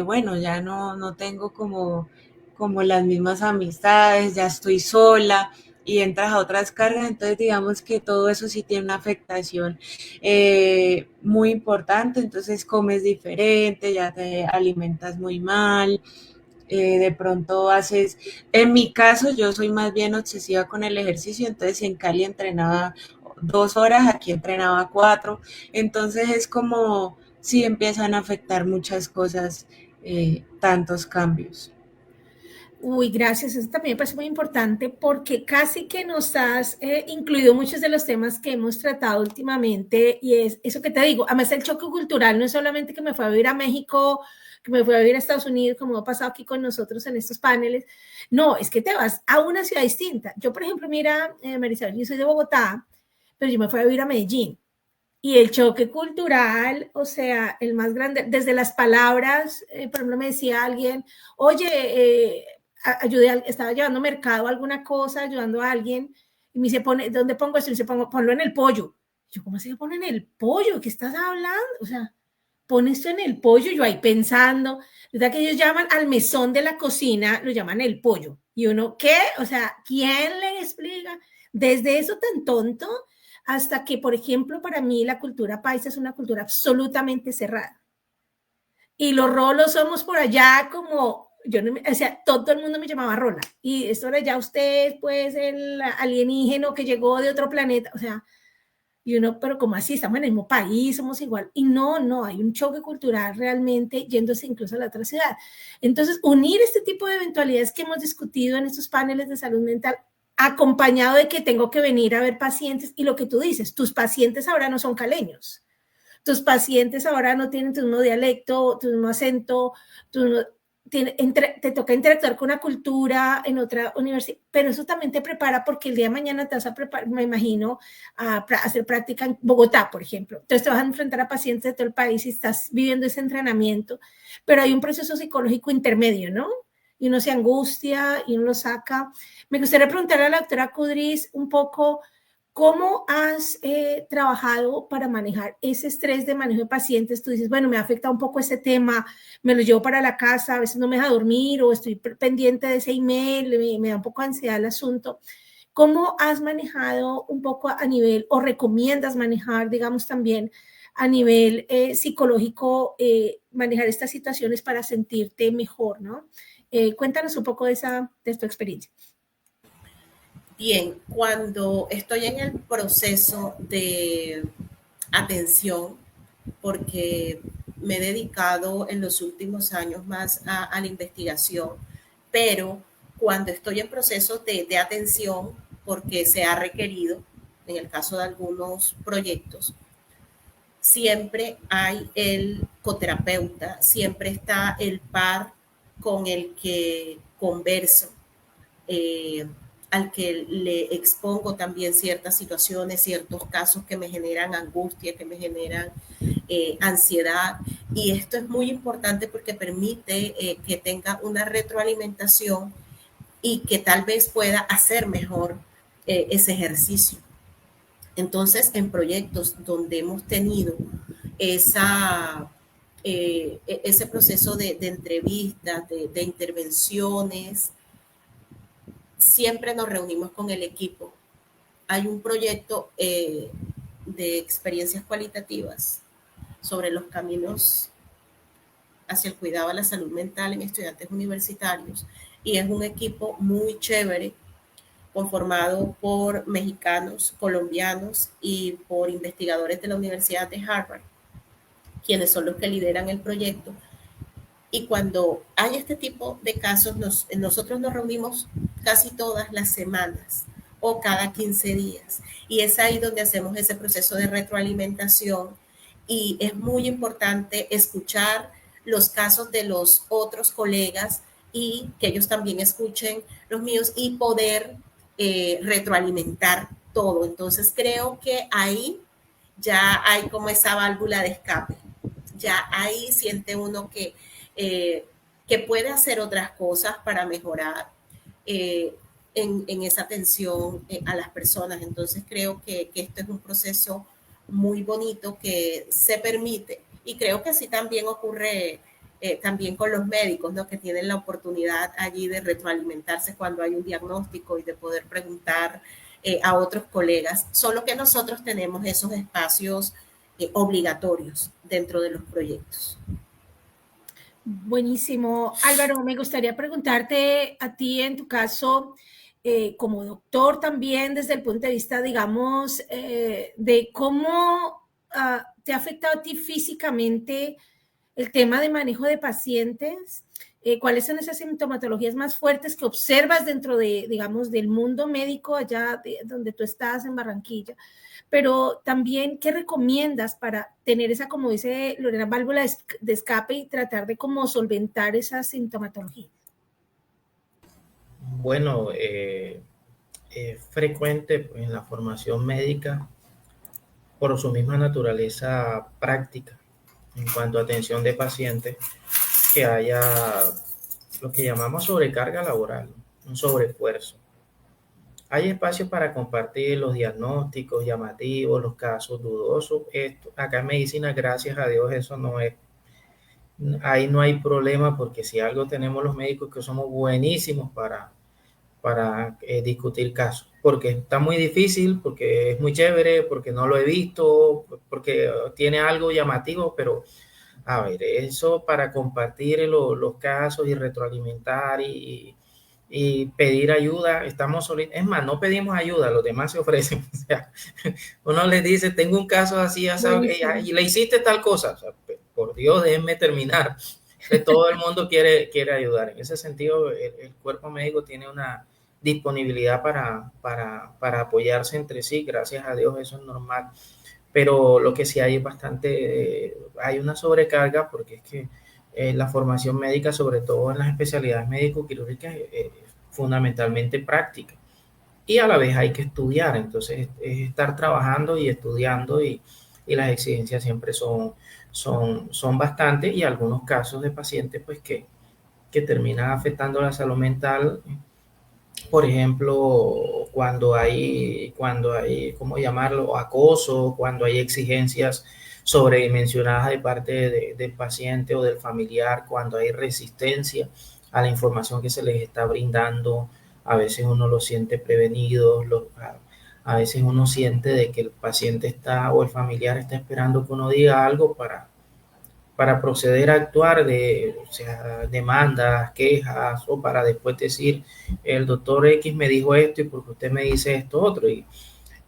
bueno, ya no tengo como las mismas amistades, ya estoy sola y entras a otras cargas, entonces digamos que todo eso sí tiene una afectación muy importante, entonces comes diferente, ya te alimentas muy mal, de pronto haces, en mi caso yo soy más bien obsesiva con el ejercicio, entonces en Cali entrenaba 2 horas, aquí entrenaba 4, entonces es como si empiezan a afectar muchas cosas, tantos cambios. Uy, gracias. Eso también me parece muy importante porque casi que nos has incluido muchos de los temas que hemos tratado últimamente y es eso que te digo. Además, el choque cultural no es solamente que me fui a vivir a México, que me fui a vivir a Estados Unidos, como ha pasado aquí con nosotros en estos paneles. No, es que te vas a una ciudad distinta. Yo, por ejemplo, mira, Marisol, yo soy de Bogotá, pero yo me fui a vivir a Medellín. Y el choque cultural, o sea, el más grande, desde las palabras, por ejemplo, me decía alguien, oye, ayudé, estaba llevando mercado alguna cosa, ayudando a alguien, y me dice, ¿dónde pongo esto? Y dice, ponlo en el pollo. Yo, ¿cómo se lo pone en el pollo? ¿Qué estás hablando? O sea, pon esto en el pollo, yo ahí pensando, ¿verdad que ellos llaman al mesón de la cocina, lo llaman el pollo? Y uno, ¿qué? O sea, ¿quién le explica? Desde eso tan tonto hasta que, por ejemplo, para mí la cultura paisa es una cultura absolutamente cerrada. Y los rolos somos por allá como, yo no, o sea, todo el mundo me llamaba rola. Y esto era ya usted, pues, el alienígeno que llegó de otro planeta. O sea, y uno, pero como así, estamos en el mismo país, somos igual. Y no, hay un choque cultural realmente yéndose incluso a la otra ciudad. Entonces, unir este tipo de eventualidades que hemos discutido en estos paneles de salud mental, acompañado de que tengo que venir a ver pacientes, y lo que tú dices, tus pacientes ahora no son caleños, tus pacientes ahora no tienen tu mismo dialecto, tu mismo acento, te toca interactuar con una cultura en otra universidad, pero eso también te prepara porque el día de mañana te vas a preparar, me imagino, a hacer práctica en Bogotá, por ejemplo. Entonces te vas a enfrentar a pacientes de todo el país y estás viviendo ese entrenamiento, pero hay un proceso psicológico intermedio, ¿no? Y uno se angustia y uno lo saca. Me gustaría preguntarle a la doctora Kudris un poco ¿cómo has trabajado para manejar ese estrés de manejo de pacientes? Tú dices, bueno, me afecta un poco ese tema, me lo llevo para la casa, a veces no me deja dormir o estoy pendiente de ese email, me da un poco de ansiedad el asunto. ¿Cómo has manejado un poco a nivel, o recomiendas manejar, digamos, también a nivel psicológico, manejar estas situaciones para sentirte mejor, ¿no? Cuéntanos un poco de tu experiencia. Bien, cuando estoy en el proceso de atención, porque me he dedicado en los últimos años más a la investigación, pero cuando estoy en proceso de atención, porque se ha requerido, en el caso de algunos proyectos, siempre hay el coterapeuta, siempre está el par con el que converso, eh, al que le expongo también ciertas situaciones, ciertos casos que me generan angustia, que me generan ansiedad. Y esto es muy importante porque permite que tenga una retroalimentación y que tal vez pueda hacer mejor ese ejercicio. Entonces, en proyectos donde hemos tenido ese proceso de entrevistas, de intervenciones, siempre nos reunimos con el equipo. Hay un proyecto de experiencias cualitativas sobre los caminos hacia el cuidado de la salud mental en estudiantes universitarios y es un equipo muy chévere conformado por mexicanos, colombianos y por investigadores de la Universidad de Harvard. quienes son los que lideran el proyecto. Y cuando hay este tipo de casos, nosotros nos reunimos casi todas las semanas o cada 15 días. Y es ahí donde hacemos ese proceso de retroalimentación. Y es muy importante escuchar los casos de los otros colegas y que ellos también escuchen los míos y poder retroalimentar todo. Entonces creo que ahí ya hay como esa válvula de escape. Ya ahí siente uno que puede hacer otras cosas para mejorar en esa atención a las personas. Entonces creo que esto es un proceso muy bonito que se permite y creo que así también ocurre también con los médicos, ¿no? Que tienen la oportunidad allí de retroalimentarse cuando hay un diagnóstico y de poder preguntar a otros colegas, solo que nosotros tenemos esos espacios obligatorios dentro de los proyectos. Buenísimo. Álvaro, me gustaría preguntarte a ti, en tu caso, como doctor también, desde el punto de vista, digamos, de cómo te ha afectado a ti físicamente el tema de manejo de pacientes. ¿Cuáles son esas sintomatologías más fuertes que observas dentro de, digamos, del mundo médico allá donde tú estás en Barranquilla? Pero también, ¿qué recomiendas para tener esa, como dice Lorena, válvula de escape y tratar de como solventar esa sintomatología? Bueno, es frecuente en la formación médica por su misma naturaleza práctica en cuanto a atención de pacientes, que haya lo que llamamos sobrecarga laboral, un sobreesfuerzo. Hay espacios para compartir los diagnósticos llamativos, los casos dudosos. Acá en medicina, gracias a Dios, eso no es, ahí no hay problema, porque si algo tenemos los médicos que somos buenísimos para discutir casos, porque está muy difícil, porque es muy chévere, porque no lo he visto, porque tiene algo llamativo, pero a ver, eso para compartir los casos y retroalimentar y pedir ayuda, estamos solitos. Es más, no pedimos ayuda, los demás se ofrecen. O sea, uno les dice, tengo un caso así, y le hiciste tal cosa. O sea, por Dios, déjenme terminar. Todo el mundo quiere ayudar. En ese sentido, el cuerpo médico tiene una disponibilidad para apoyarse entre sí. Gracias a Dios, eso es normal. Pero lo que sí hay es bastante, hay una sobrecarga, porque es que la formación médica, sobre todo en las especialidades médico-quirúrgicas, fundamentalmente práctica. Y a la vez hay que estudiar, entonces es estar trabajando y estudiando, y las exigencias siempre son bastantes, y algunos casos de pacientes pues que terminan afectando la salud mental. Por ejemplo, cuando hay, ¿cómo llamarlo?, acoso, cuando hay exigencias sobredimensionadas de parte del paciente o del familiar, cuando hay resistencia a la información que se les está brindando. A veces uno lo siente prevenido, a veces uno siente de que el paciente está, o el familiar está esperando que uno diga algo para proceder a actuar, o sea, demandas, quejas, o para después decir, el doctor X me dijo esto y porque usted me dice esto otro. Y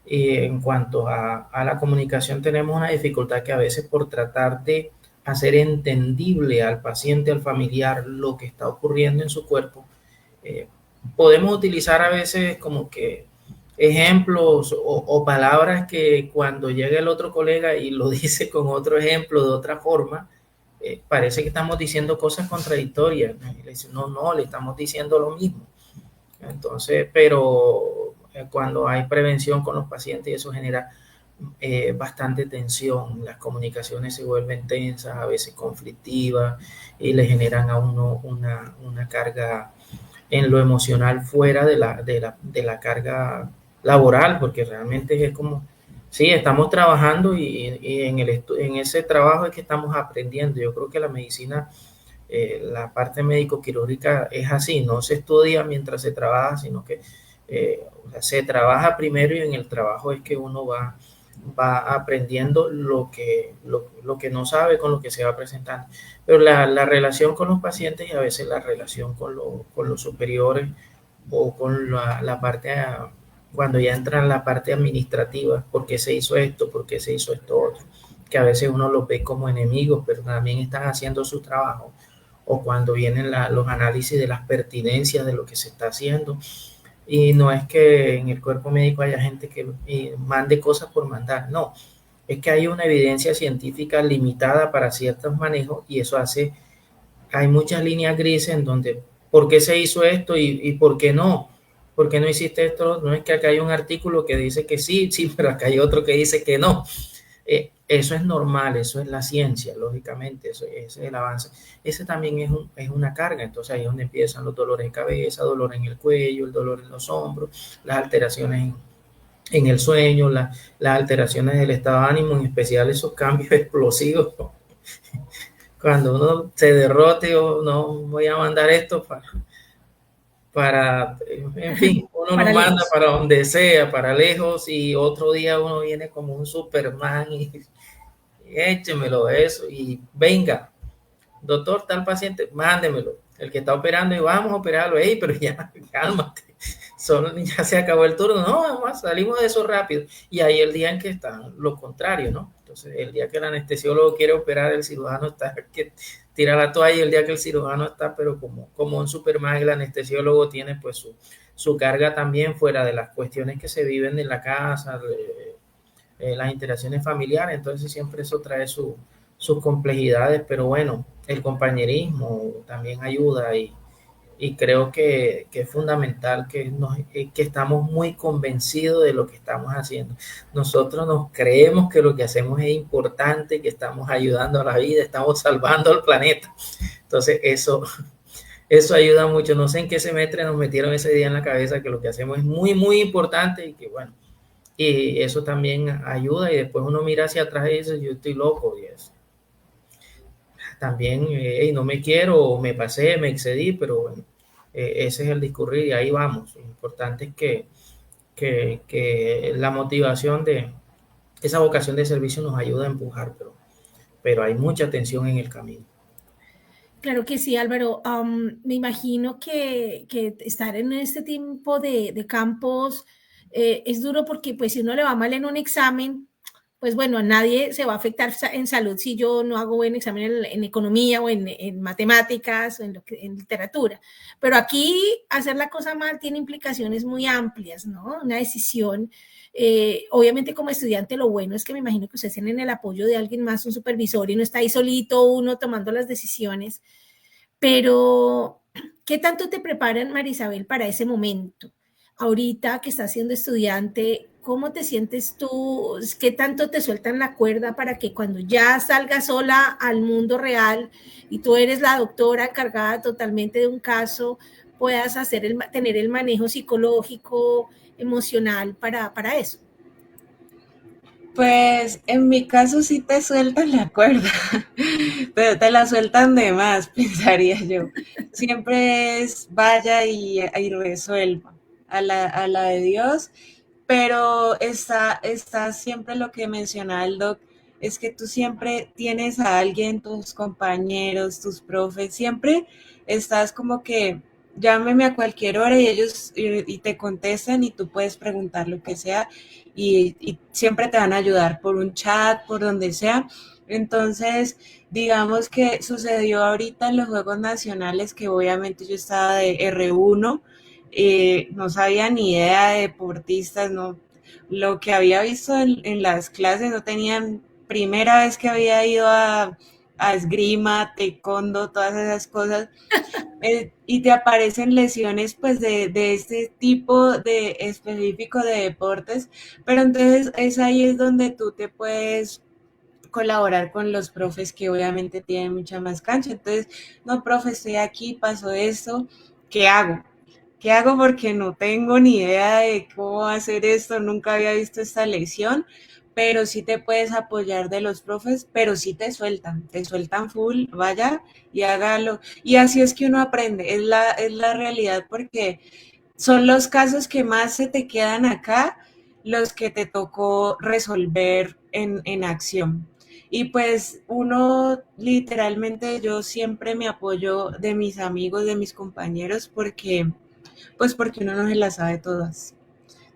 en cuanto a la comunicación, tenemos una dificultad que a veces, por tratar de hacer entendible al paciente, al familiar, lo que está ocurriendo en su cuerpo, podemos utilizar a veces como que ejemplos o palabras que cuando llega el otro colega y lo dice con otro ejemplo, de otra forma, parece que estamos diciendo cosas contradictorias. Y le dicen, no, le estamos diciendo lo mismo. Entonces, pero cuando hay prevención con los pacientes, eso genera bastante tensión. Las comunicaciones se vuelven tensas, a veces conflictivas, y le generan a uno una carga en lo emocional fuera de la carga laboral, porque realmente es como, sí, estamos trabajando, y en ese trabajo es que estamos aprendiendo. Yo creo que la medicina, la parte médico-quirúrgica es así, no se estudia mientras se trabaja, sino que o sea, se trabaja primero, y en el trabajo es que uno va aprendiendo lo que no sabe con lo que se va presentando. Pero la relación con los pacientes, y a veces la relación con los superiores, o con la parte, cuando ya entra en la parte administrativa, ¿por qué se hizo esto? ¿Por qué se hizo esto otro? que a veces uno los ve como enemigos, pero también están haciendo su trabajo, o cuando vienen los análisis de las pertinencias de lo que se está haciendo. Y no es que en el cuerpo médico haya gente que mande cosas por mandar, no, es que hay una evidencia científica limitada para ciertos manejos y eso hace, hay muchas líneas grises en donde, ¿por qué se hizo esto y por qué no? ¿Por qué no hiciste esto? No es que acá hay un artículo que dice que sí, sí, pero acá hay otro que dice que no. Eso es normal, eso es la ciencia, lógicamente, ese es el avance. Ese también es una carga, entonces ahí es donde empiezan los dolores de cabeza, dolor en el cuello, el dolor en los hombros, las alteraciones en el sueño, las alteraciones del estado de ánimo, en especial esos cambios explosivos. Cuando uno se derrote o no voy a mandar esto para en fin, uno lo manda para donde sea, para lejos, y otro día uno viene como un Superman y échemelo eso y venga, doctor, tal paciente, mándemelo, el que está operando y vamos a operarlo, pero ya, cálmate, solo ya se acabó el turno, no, además salimos de eso rápido, y ahí el día en que está lo contrario, ¿no? Entonces, el día que el anestesiólogo quiere operar, el cirujano está que tira la toalla, y el día que el cirujano está, pero como un Superman, el anestesiólogo tiene pues su carga también fuera de las cuestiones que se viven en la casa, las interacciones familiares, entonces siempre eso trae sus complejidades, pero bueno, el compañerismo también ayuda y creo que es fundamental que estamos muy convencidos de lo que estamos haciendo. Nosotros nos creemos que lo que hacemos es importante, que estamos ayudando a la vida, estamos salvando al planeta. Entonces eso ayuda mucho. No sé en qué semestre nos metieron ese día en la cabeza que lo que hacemos es muy, muy importante y que bueno, y eso también ayuda y después uno mira hacia atrás y dice, yo estoy loco y eso. También, no me quiero, me pasé, me excedí, pero bueno, ese es el discurrir y ahí vamos. Lo importante es que la motivación de esa vocación de servicio nos ayuda a empujar, pero hay mucha tensión en el camino. Claro que sí, Álvaro. Me imagino que estar en este tipo de campos es duro porque pues si uno le va mal en un examen, pues bueno, a nadie se va a afectar en salud si yo no hago buen examen en economía o en matemáticas o en literatura. Pero aquí hacer la cosa mal tiene implicaciones muy amplias, ¿no? Una decisión. Obviamente como estudiante lo bueno es que me imagino que ustedes tienen el apoyo de alguien más, un supervisor, y no está ahí solito uno tomando las decisiones. Pero, ¿qué tanto te preparan, Marisabel, para ese momento? Ahorita que estás siendo estudiante, ¿cómo te sientes tú? ¿Qué tanto te sueltan la cuerda para que cuando ya salgas sola al mundo real y tú eres la doctora encargada totalmente de un caso, puedas tener el manejo psicológico, emocional para eso? Pues en mi caso sí te sueltan la cuerda, pero te la sueltan de más, pensaría yo. Siempre es vaya y resuelva a la de Dios, pero está siempre lo que mencionaba el doc, es que tú siempre tienes a alguien, tus compañeros, tus profes, siempre estás como que llámeme a cualquier hora y ellos y te contestan y tú puedes preguntar lo que sea y siempre te van a ayudar por un chat, por donde sea. Entonces, digamos que sucedió ahorita en los Juegos Nacionales que obviamente yo estaba de R1, no sabía ni idea de deportistas, no, lo que había visto en las clases no tenían, primera vez que había ido a esgrima, taekwondo, todas esas cosas, y te aparecen lesiones pues de este tipo de específico de deportes, pero entonces es ahí es donde tú te puedes colaborar con los profes que obviamente tienen mucha más cancha. Entonces, no, profe, estoy aquí, pasó esto, ¿qué hago? ¿Qué hago? Porque no tengo ni idea de cómo hacer esto, nunca había visto esta lección, pero sí te puedes apoyar de los profes, pero sí te sueltan full, vaya y hágalo. Y así es que uno aprende, es la realidad, porque son los casos que más se te quedan acá, los que te tocó resolver en acción. Y pues uno literalmente, yo siempre me apoyo de mis amigos, de mis compañeros, porque pues porque uno no se las sabe todas.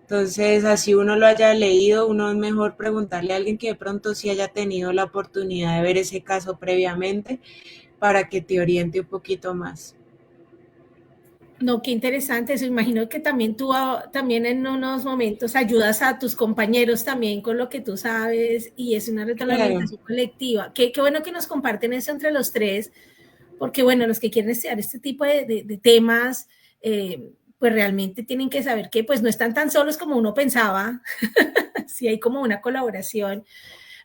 Entonces, así uno lo haya leído, uno es mejor preguntarle a alguien que de pronto sí haya tenido la oportunidad de ver ese caso previamente para que te oriente un poquito más. No, qué interesante eso. Imagino que también tú también en unos momentos ayudas a tus compañeros también con lo que tú sabes y es una Claro, retroalimentación colectiva. Qué bueno que nos comparten eso entre los tres, porque bueno, los que quieren estudiar este tipo de temas, pues realmente tienen que saber que pues no están tan solos como uno pensaba, si hay como una colaboración,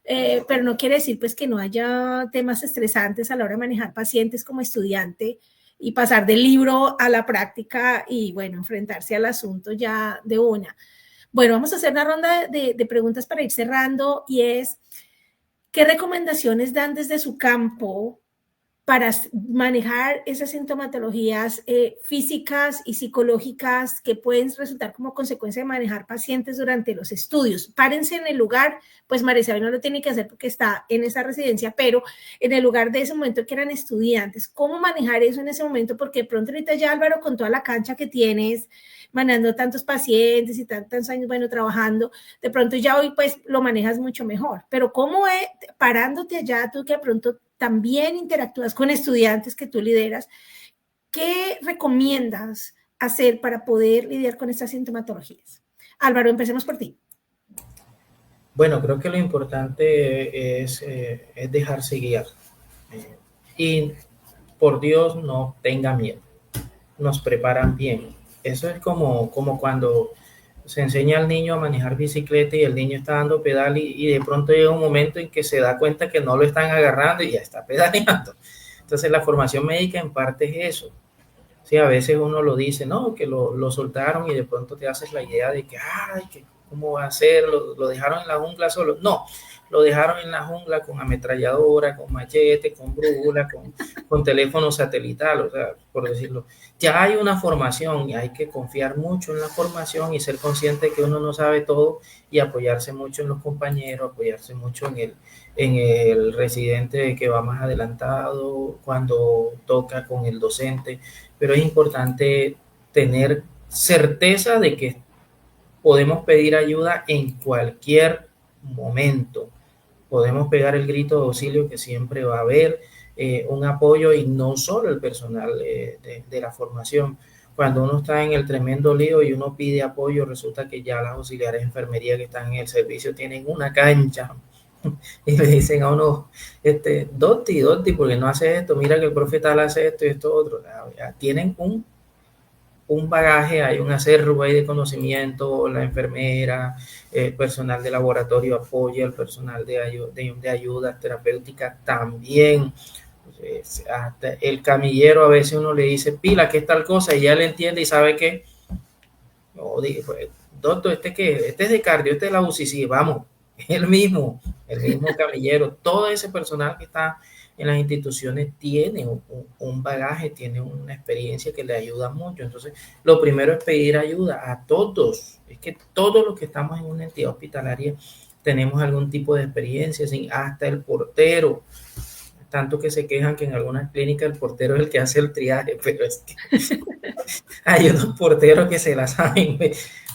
pero no quiere decir pues que no haya temas estresantes a la hora de manejar pacientes como estudiante y pasar del libro a la práctica y bueno, enfrentarse al asunto ya de una. Bueno, vamos a hacer una ronda de preguntas para ir cerrando y es, ¿qué recomendaciones dan desde su campo para manejar esas sintomatologías físicas y psicológicas que pueden resultar como consecuencia de manejar pacientes durante los estudios? Párense en el lugar, pues María Isabel no lo tiene que hacer porque está en esa residencia, pero en el lugar de ese momento que eran estudiantes, ¿cómo manejar eso en ese momento? Porque de pronto ahorita ya Álvaro, con toda la cancha que tienes, manejando tantos pacientes y tantos años, bueno, trabajando, de pronto ya hoy pues lo manejas mucho mejor, pero ¿cómo es parándote allá tú que de pronto también interactúas con estudiantes que tú lideras? ¿Qué recomiendas hacer para poder lidiar con estas sintomatologías? Álvaro, empecemos por ti. Bueno, creo que lo importante es dejarse guiar. Y por Dios, no tenga miedo. Nos preparan bien. Eso es como cuando se enseña al niño a manejar bicicleta y el niño está dando pedal y de pronto llega un momento en que se da cuenta que no lo están agarrando y ya está pedaleando. Entonces la formación médica en parte es eso. Sí, a veces uno lo dice, no, que lo soltaron y de pronto te haces la idea de que, ay, que cómo va a ser, lo dejaron en la jungla solo. No, lo dejaron en la jungla con ametralladora, con machete, con brújula, con teléfono satelital, o sea, por decirlo. Ya hay una formación y hay que confiar mucho en la formación y ser consciente de que uno no sabe todo y apoyarse mucho en los compañeros, apoyarse mucho en el residente que va más adelantado, cuando toca con el docente, pero es importante tener certeza de que podemos pedir ayuda en cualquier momento. Podemos pegar el grito de auxilio que siempre va a haber un apoyo y no solo el personal de la formación. Cuando uno está en el tremendo lío y uno pide apoyo, resulta que ya las auxiliares de enfermería que están en el servicio tienen una cancha y le dicen a uno, Dotti, porque no hace esto, mira que el profe tal hace esto y esto otro. Tienen un bagaje, hay un acervo ahí de conocimiento, la enfermera, el personal de laboratorio apoya, el personal de ayuda terapéutica también. Pues, hasta el camillero a veces uno le dice, pila, ¿qué es tal cosa? Y ya le entiende y sabe que, no, pues, doctor, este es de cardio, este es la UCI, sí, vamos, el mismo camillero, todo ese personal que está en las instituciones tiene un bagaje, tiene una experiencia que le ayuda mucho. Entonces, lo primero es pedir ayuda a todos. Es que todos los que estamos en una entidad hospitalaria tenemos algún tipo de experiencia, hasta el portero. Tanto que se quejan que en algunas clínicas el portero es el que hace el triaje, pero es que hay unos porteros que se la saben,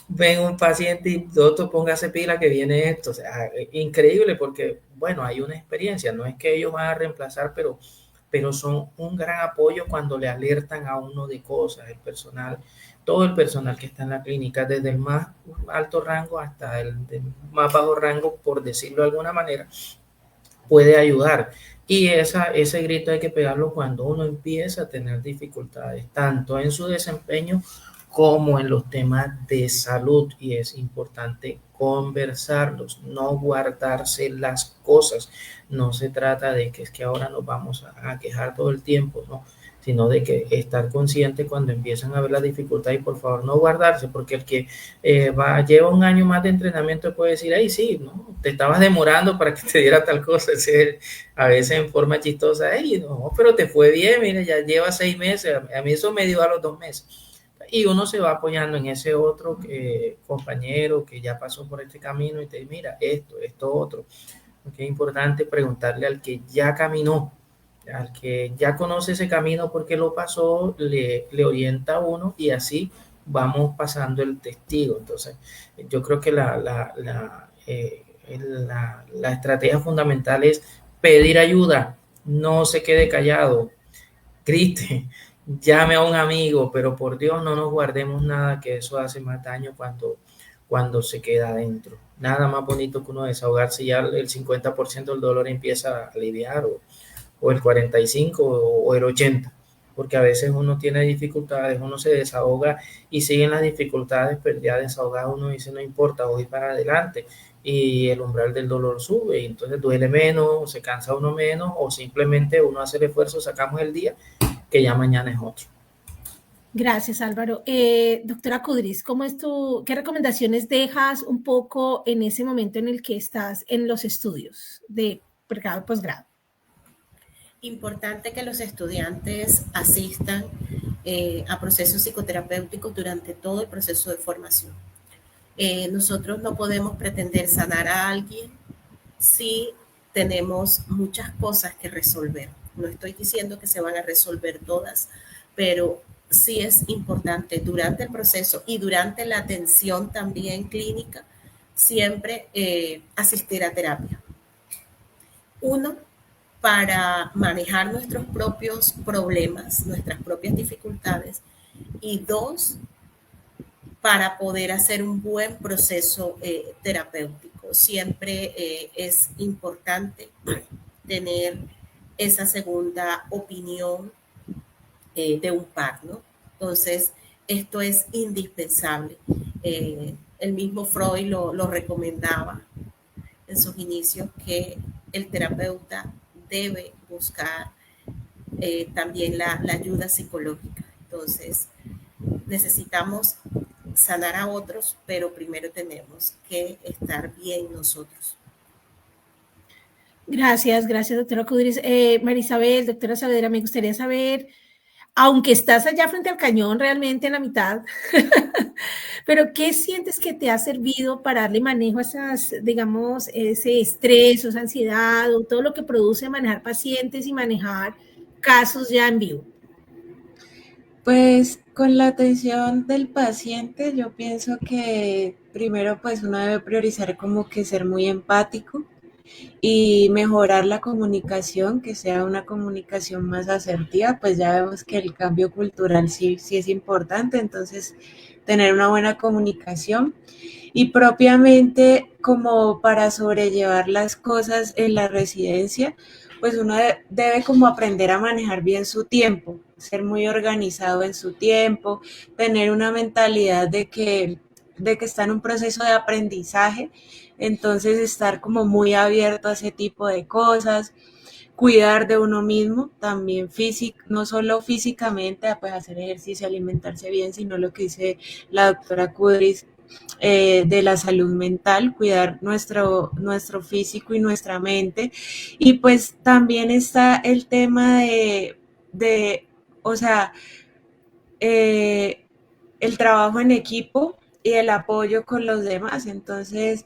ven un paciente y doctor, póngase pila que viene esto. O sea, increíble porque, bueno, hay una experiencia, no es que ellos van a reemplazar, pero son un gran apoyo cuando le alertan a uno de cosas, el personal, todo el personal que está en la clínica, desde el más alto rango hasta el más bajo rango, por decirlo de alguna manera, puede ayudar. Y ese grito hay que pegarlo cuando uno empieza a tener dificultades, tanto en su desempeño como en los temas de salud. Y es importante conversarlos, no guardarse las cosas. No se trata de que es que ahora nos vamos a quejar todo el tiempo, no, sino de que estar consciente cuando empiezan a ver la dificultad y por favor no guardarse, porque el que lleva un año más de entrenamiento puede decir, hey, sí, no, te estabas demorando para que te diera tal cosa, a veces en forma chistosa, hey, no, pero te fue bien, mira, ya lleva 6 meses, a mí eso me dio a los 2 meses. Y uno se va apoyando en ese otro compañero que ya pasó por este camino y te dice, mira, esto, otro. Porque es importante preguntarle al que ya caminó, al que ya conoce ese camino porque lo pasó, le orienta a uno y así vamos pasando el testigo. Entonces, yo creo que la estrategia fundamental es pedir ayuda, no se quede callado, grite, llame a un amigo, pero por Dios no nos guardemos nada, que eso hace más daño cuando se queda adentro. Nada más bonito que uno desahogarse, ya el 50% del dolor empieza a aliviar, o el 45% o el 80%, porque a veces uno tiene dificultades, uno se desahoga y siguen las dificultades, pero ya desahogado uno dice no importa, voy para adelante, y el umbral del dolor sube y entonces duele menos, se cansa uno menos, o simplemente uno hace el esfuerzo, sacamos el día, que ya mañana es otro. Gracias, Álvaro. Doctora Kudris, ¿qué recomendaciones dejas un poco en ese momento en el que estás en los estudios de pregrado y posgrado? Importante que los estudiantes asistan a procesos psicoterapéuticos durante todo el proceso de formación. Nosotros no podemos pretender sanar a alguien si tenemos muchas cosas que resolver. No estoy diciendo que se van a resolver todas, pero sí es importante durante el proceso y durante la atención también clínica, siempre asistir a terapia. Uno, para manejar nuestros propios problemas, nuestras propias dificultades. Y dos, para poder hacer un buen proceso terapéutico. Siempre es importante tener esa segunda opinión de un par, ¿no? Entonces, esto es indispensable. El mismo Freud lo recomendaba en sus inicios, que el terapeuta debe buscar también la ayuda psicológica. Entonces, necesitamos sanar a otros, pero primero tenemos que estar bien nosotros. Gracias, doctora Kudris. Marisabel, doctora Saavedra, me gustaría saber, aunque estás allá frente al cañón realmente en la mitad, pero ¿qué sientes que te ha servido para darle manejo a esas, digamos, ese estrés o esa ansiedad o todo lo que produce manejar pacientes y manejar casos ya en vivo? Pues con la atención del paciente, yo pienso que primero pues uno debe priorizar como que ser muy empático y mejorar la comunicación, que sea una comunicación más asertiva, pues ya vemos que el cambio cultural sí es importante, entonces tener una buena comunicación y propiamente como para sobrellevar las cosas en la residencia, pues uno debe como aprender a manejar bien su tiempo, ser muy organizado en su tiempo, tener una mentalidad de que está en un proceso de aprendizaje, entonces estar como muy abierto a ese tipo de cosas, cuidar de uno mismo, también no solo físicamente, pues hacer ejercicio, alimentarse bien, sino lo que dice la doctora Kudris, de la salud mental, cuidar nuestro físico y nuestra mente. Y pues también está el tema o sea, el trabajo en equipo y el apoyo con los demás. Entonces,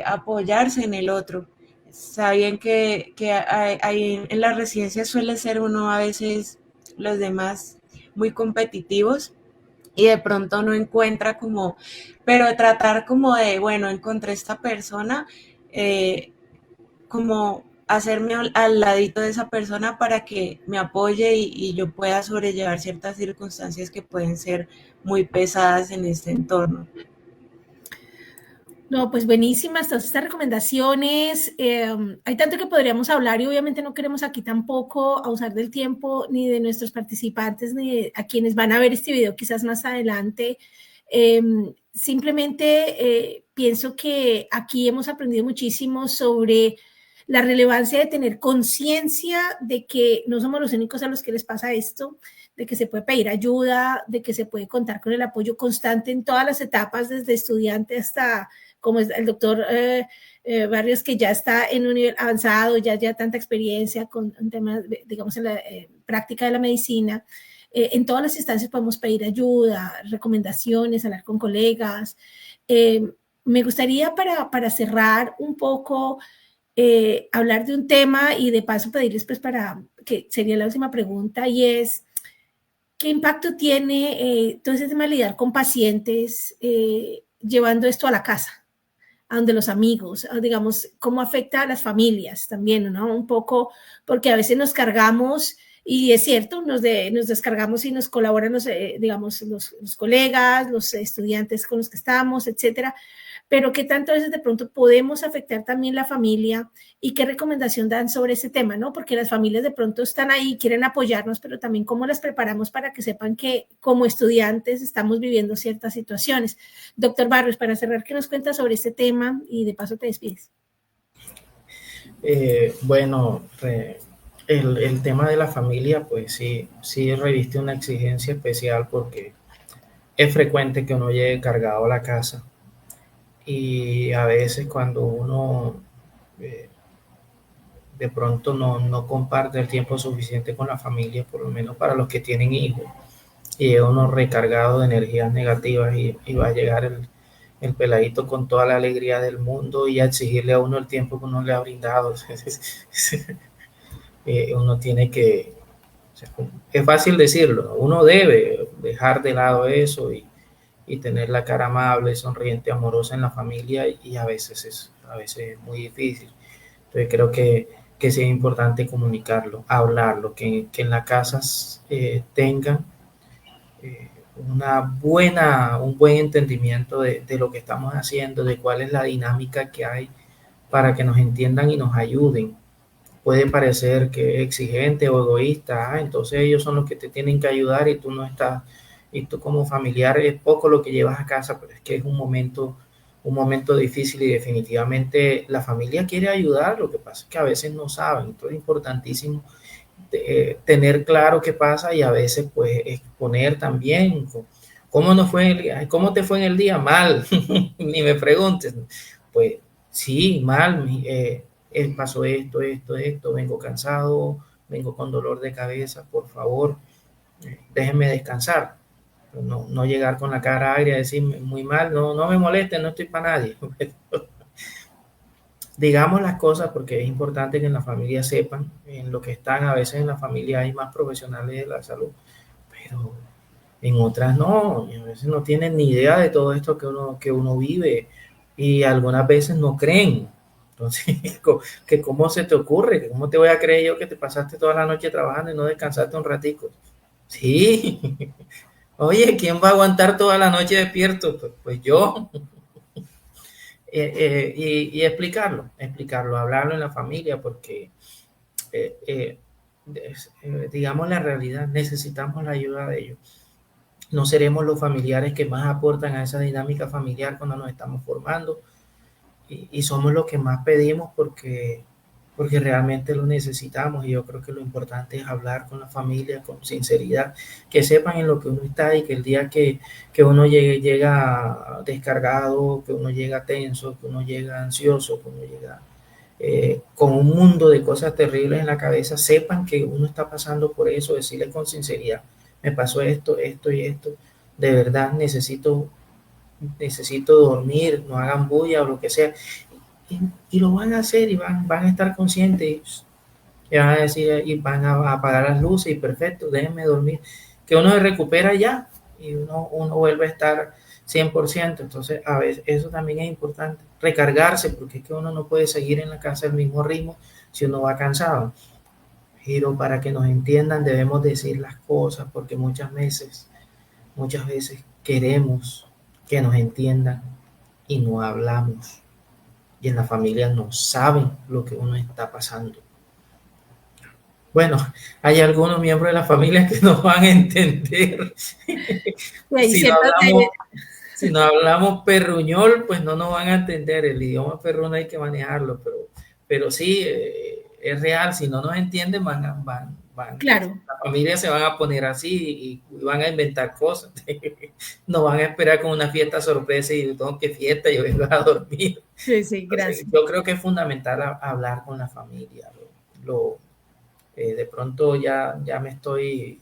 apoyarse en el otro. Está bien que hay, en la residencia suele ser uno a veces los demás muy competitivos y de pronto no encuentra como, pero tratar como de, bueno, encontré esta persona, como hacerme al ladito de esa persona para que me apoye y yo pueda sobrellevar ciertas circunstancias que pueden ser muy pesadas en este entorno. No, pues buenísimas todas estas recomendaciones. Hay tanto que podríamos hablar y obviamente no queremos aquí tampoco abusar del tiempo ni de nuestros participantes ni de a quienes van a ver este video quizás más adelante. Simplemente pienso que aquí hemos aprendido muchísimo sobre la relevancia de tener conciencia de que no somos los únicos a los que les pasa esto, de que se puede pedir ayuda, de que se puede contar con el apoyo constante en todas las etapas, desde estudiante hasta como es el doctor Barrios, que ya está en un nivel avanzado, ya tanta experiencia con temas, digamos, en la práctica de la medicina. En todas las instancias podemos pedir ayuda, recomendaciones, hablar con colegas. Me gustaría para cerrar un poco, hablar de un tema y de paso pedirles pues para que sería la última pregunta y es ¿qué impacto tiene todo ese tema de lidiar con pacientes llevando esto a la casa, a donde los amigos, digamos, cómo afecta a las familias también, ¿no? Un poco, porque a veces nos cargamos, y es cierto, nos descargamos y nos colaboran digamos, los colegas, los estudiantes con los que estamos, etcétera, pero qué tanto a veces de pronto podemos afectar también la familia y qué recomendación dan sobre ese tema, ¿no? Porque las familias de pronto están ahí, quieren apoyarnos, pero también cómo las preparamos para que sepan que como estudiantes estamos viviendo ciertas situaciones. Doctor Barrios, para cerrar, ¿qué nos cuentas sobre este tema? Y de paso te despides. Bueno, el tema de la familia, pues sí reviste una exigencia especial porque es frecuente que uno llegue cargado a la casa y a veces cuando uno de pronto no comparte el tiempo suficiente con la familia, por lo menos para los que tienen hijos, y es uno recargado de energías negativas y va a llegar el peladito con toda la alegría del mundo y a exigirle a uno el tiempo que uno le ha brindado. Uno tiene que, o sea, es fácil decirlo, uno debe dejar de lado eso y tener la cara amable, sonriente, amorosa en la familia y a veces es muy difícil. Entonces creo que sí es importante comunicarlo, hablarlo, que en las casas tengan un buen entendimiento de lo que estamos haciendo, de cuál es la dinámica que hay para que nos entiendan y nos ayuden. Puede parecer que es exigente o egoísta, entonces ellos son los que te tienen que ayudar y tú no estás, y tú como familiar es poco lo que llevas a casa, pero es que es un momento difícil y definitivamente la familia quiere ayudar, lo que pasa es que a veces no saben, entonces es importantísimo tener claro qué pasa y a veces pues exponer también cómo te fue en el día, mal, ni me preguntes, pues sí, mal, pasó esto, vengo cansado, vengo con dolor de cabeza, por favor, déjenme descansar. No llegar con la cara agria y decir muy mal, no me moleste, no estoy para nadie. Digamos las cosas porque es importante que en la familia sepan en lo que están. A veces en la familia hay más profesionales de la salud, pero en otras no, y a veces no tienen ni idea de todo esto que uno vive y algunas veces no creen. Entonces, que ¿cómo se te ocurre? Que ¿cómo te voy a creer yo que te pasaste toda la noche trabajando y no descansaste un ratico? Sí, oye, ¿quién va a aguantar toda la noche despierto? Pues yo. Y explicarlo, hablarlo en la familia, porque digamos la realidad, necesitamos la ayuda de ellos. No seremos los familiares que más aportan a esa dinámica familiar cuando nos estamos formando y somos los que más pedimos porque realmente lo necesitamos y yo creo que lo importante es hablar con la familia con sinceridad, que sepan en lo que uno está y que el día que uno llega descargado, que uno llega tenso, que uno llega ansioso, que uno llega con un mundo de cosas terribles en la cabeza, sepan que uno está pasando por eso, decirle con sinceridad, me pasó esto y esto, de verdad necesito dormir, no hagan bulla o lo que sea. Y lo van a hacer y van a estar conscientes y van a decir y van a apagar las luces y perfecto, déjenme dormir, que uno se recupera ya y uno vuelve a estar 100%. Entonces a veces eso también es importante, recargarse, porque es que uno no puede seguir en la casa al mismo ritmo si uno va cansado. Pero para que nos entiendan debemos decir las cosas, porque muchas veces queremos que nos entiendan y no hablamos. Y en la familia no saben lo que uno está pasando. Bueno, hay algunos miembros de la familia que no van a entender. Si no hablamos perruñol, pues no nos van a entender. El idioma perruno hay que manejarlo, pero sí, es real. Si no nos entienden, van. Claro. La familia se van a poner así y van a inventar cosas. No van a esperar con una fiesta sorpresa y tengo que fiesta, yo vengo a dormir. Sí, gracias. Entonces, yo creo que es fundamental hablar con la familia. De pronto ya me estoy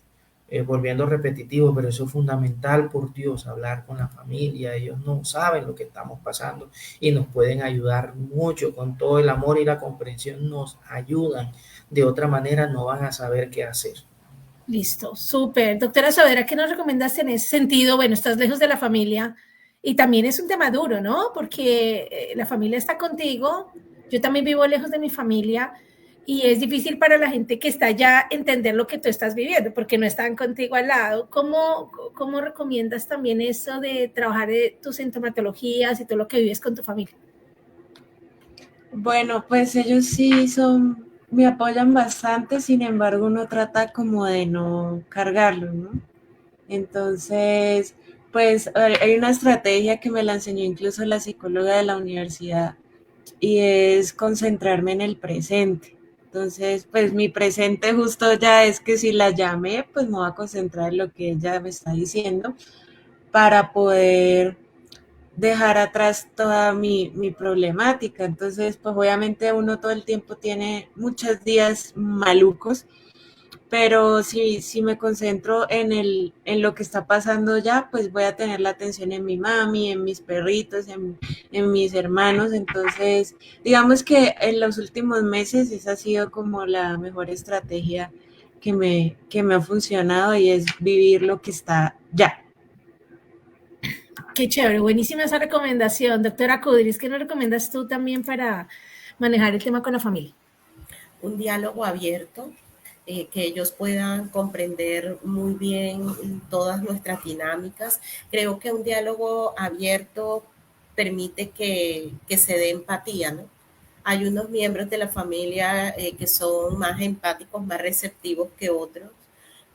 volviendo repetitivo, pero eso es fundamental, por Dios, hablar con la familia. Ellos no saben lo que estamos pasando y nos pueden ayudar mucho con todo el amor y la comprensión, nos ayudan. De otra manera no van a saber qué hacer. Listo, súper. Doctora Saavedra, ¿qué nos recomiendas en ese sentido? Bueno, estás lejos de la familia y también es un tema duro, ¿no? Porque la familia está contigo, yo también vivo lejos de mi familia y es difícil para la gente que está allá entender lo que tú estás viviendo porque no están contigo al lado. ¿Cómo recomiendas también eso de trabajar tus sintomatologías y todo lo que vives con tu familia? Bueno, pues ellos sí me apoyan bastante, sin embargo uno trata como de no cargarlo, ¿no? Entonces, pues hay una estrategia que me la enseñó incluso la psicóloga de la universidad y es concentrarme en el presente. Entonces, pues mi presente justo ya es que si la llamé, pues me voy a concentrar en lo que ella me está diciendo para poder dejar atrás toda mi problemática. Entonces, pues obviamente uno todo el tiempo tiene muchos días malucos, pero si me concentro en lo que está pasando ya, pues voy a tener la atención en mi mami, en mis perritos, en mis hermanos. Entonces, digamos que en los últimos meses esa ha sido como la mejor estrategia que me ha funcionado y es vivir lo que está ya. Qué chévere, buenísima esa recomendación. Doctora Kudris, ¿qué nos recomiendas tú también para manejar el tema con la familia? Un diálogo abierto, que ellos puedan comprender muy bien todas nuestras dinámicas. Creo que un diálogo abierto permite que se dé empatía, ¿no? Hay unos miembros de la familia que son más empáticos, más receptivos que otros,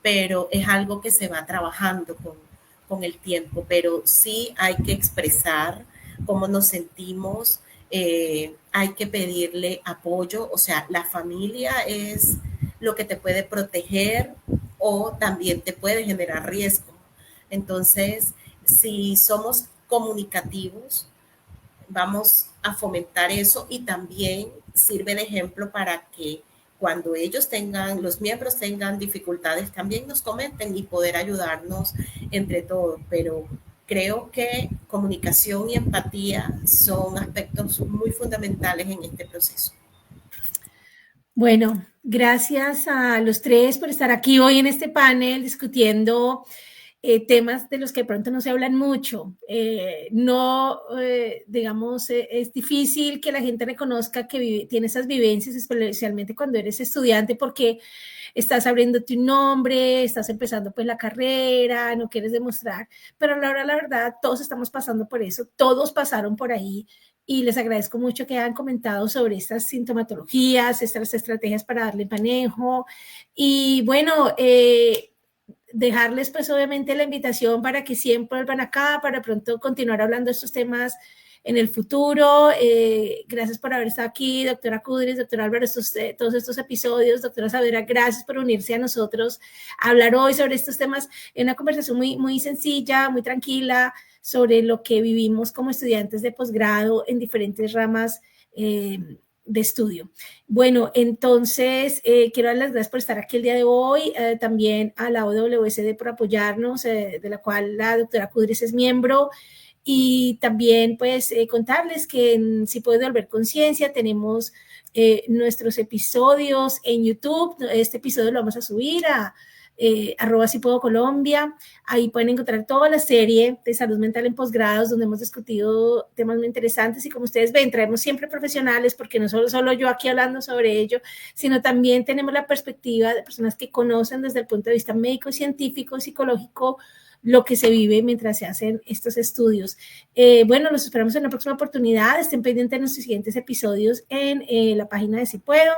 pero es algo que se va trabajando con el tiempo, pero sí hay que expresar cómo nos sentimos, hay que pedirle apoyo, o sea, la familia es lo que te puede proteger o también te puede generar riesgo. Entonces, si somos comunicativos, vamos a fomentar eso y también sirve de ejemplo para que cuando ellos tengan, los miembros tengan dificultades, también nos comenten y poder ayudarnos entre todos. Pero creo que comunicación y empatía son aspectos muy fundamentales en este proceso. Bueno, gracias a los tres por estar aquí hoy en este panel discutiendo temas de los que de pronto no se hablan mucho. Digamos, es difícil que la gente reconozca que tiene esas vivencias, especialmente cuando eres estudiante, porque estás abriéndote un nombre, estás empezando pues la carrera, no quieres demostrar, pero a la hora, la verdad, todos estamos pasando por eso, todos pasaron por ahí y les agradezco mucho que hayan comentado sobre estas sintomatologías, estas estrategias para darle manejo y bueno, dejarles pues obviamente la invitación para que siempre vuelvan acá, para pronto continuar hablando de estos temas en el futuro. Gracias por haber estado aquí, doctora Kudris, doctor Álvaro, todos estos episodios. Doctora Saavedra, gracias por unirse a nosotros a hablar hoy sobre estos temas en una conversación muy, muy sencilla, muy tranquila, sobre lo que vivimos como estudiantes de posgrado en diferentes ramas de estudio. Bueno, entonces quiero dar las gracias por estar aquí el día de hoy, también a la OWSD por apoyarnos, de la cual la doctora Kudris es miembro, y también pues contarles que en Si Puedes Volver Conciencia tenemos nuestros episodios en YouTube. Este episodio lo vamos a subir a @Si Puedo Colombia. Ahí pueden encontrar toda la serie de salud mental en posgrados donde hemos discutido temas muy interesantes y como ustedes ven, traemos siempre profesionales porque no solo yo aquí hablando sobre ello, sino también tenemos la perspectiva de personas que conocen desde el punto de vista médico, científico, psicológico, lo que se vive mientras se hacen estos estudios. Bueno, los esperamos en la próxima oportunidad. Estén pendientes de nuestros siguientes episodios en la página de Si Puedo.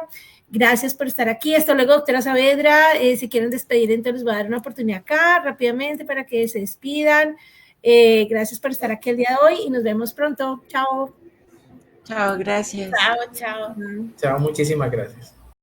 Gracias por estar aquí. Hasta luego, doctora Saavedra. Si quieren despedir, entonces les voy a dar una oportunidad acá rápidamente para que se despidan. Gracias por estar aquí el día de hoy y nos vemos pronto. Chao. Chao, gracias. Chao, chao. Chao, muchísimas gracias.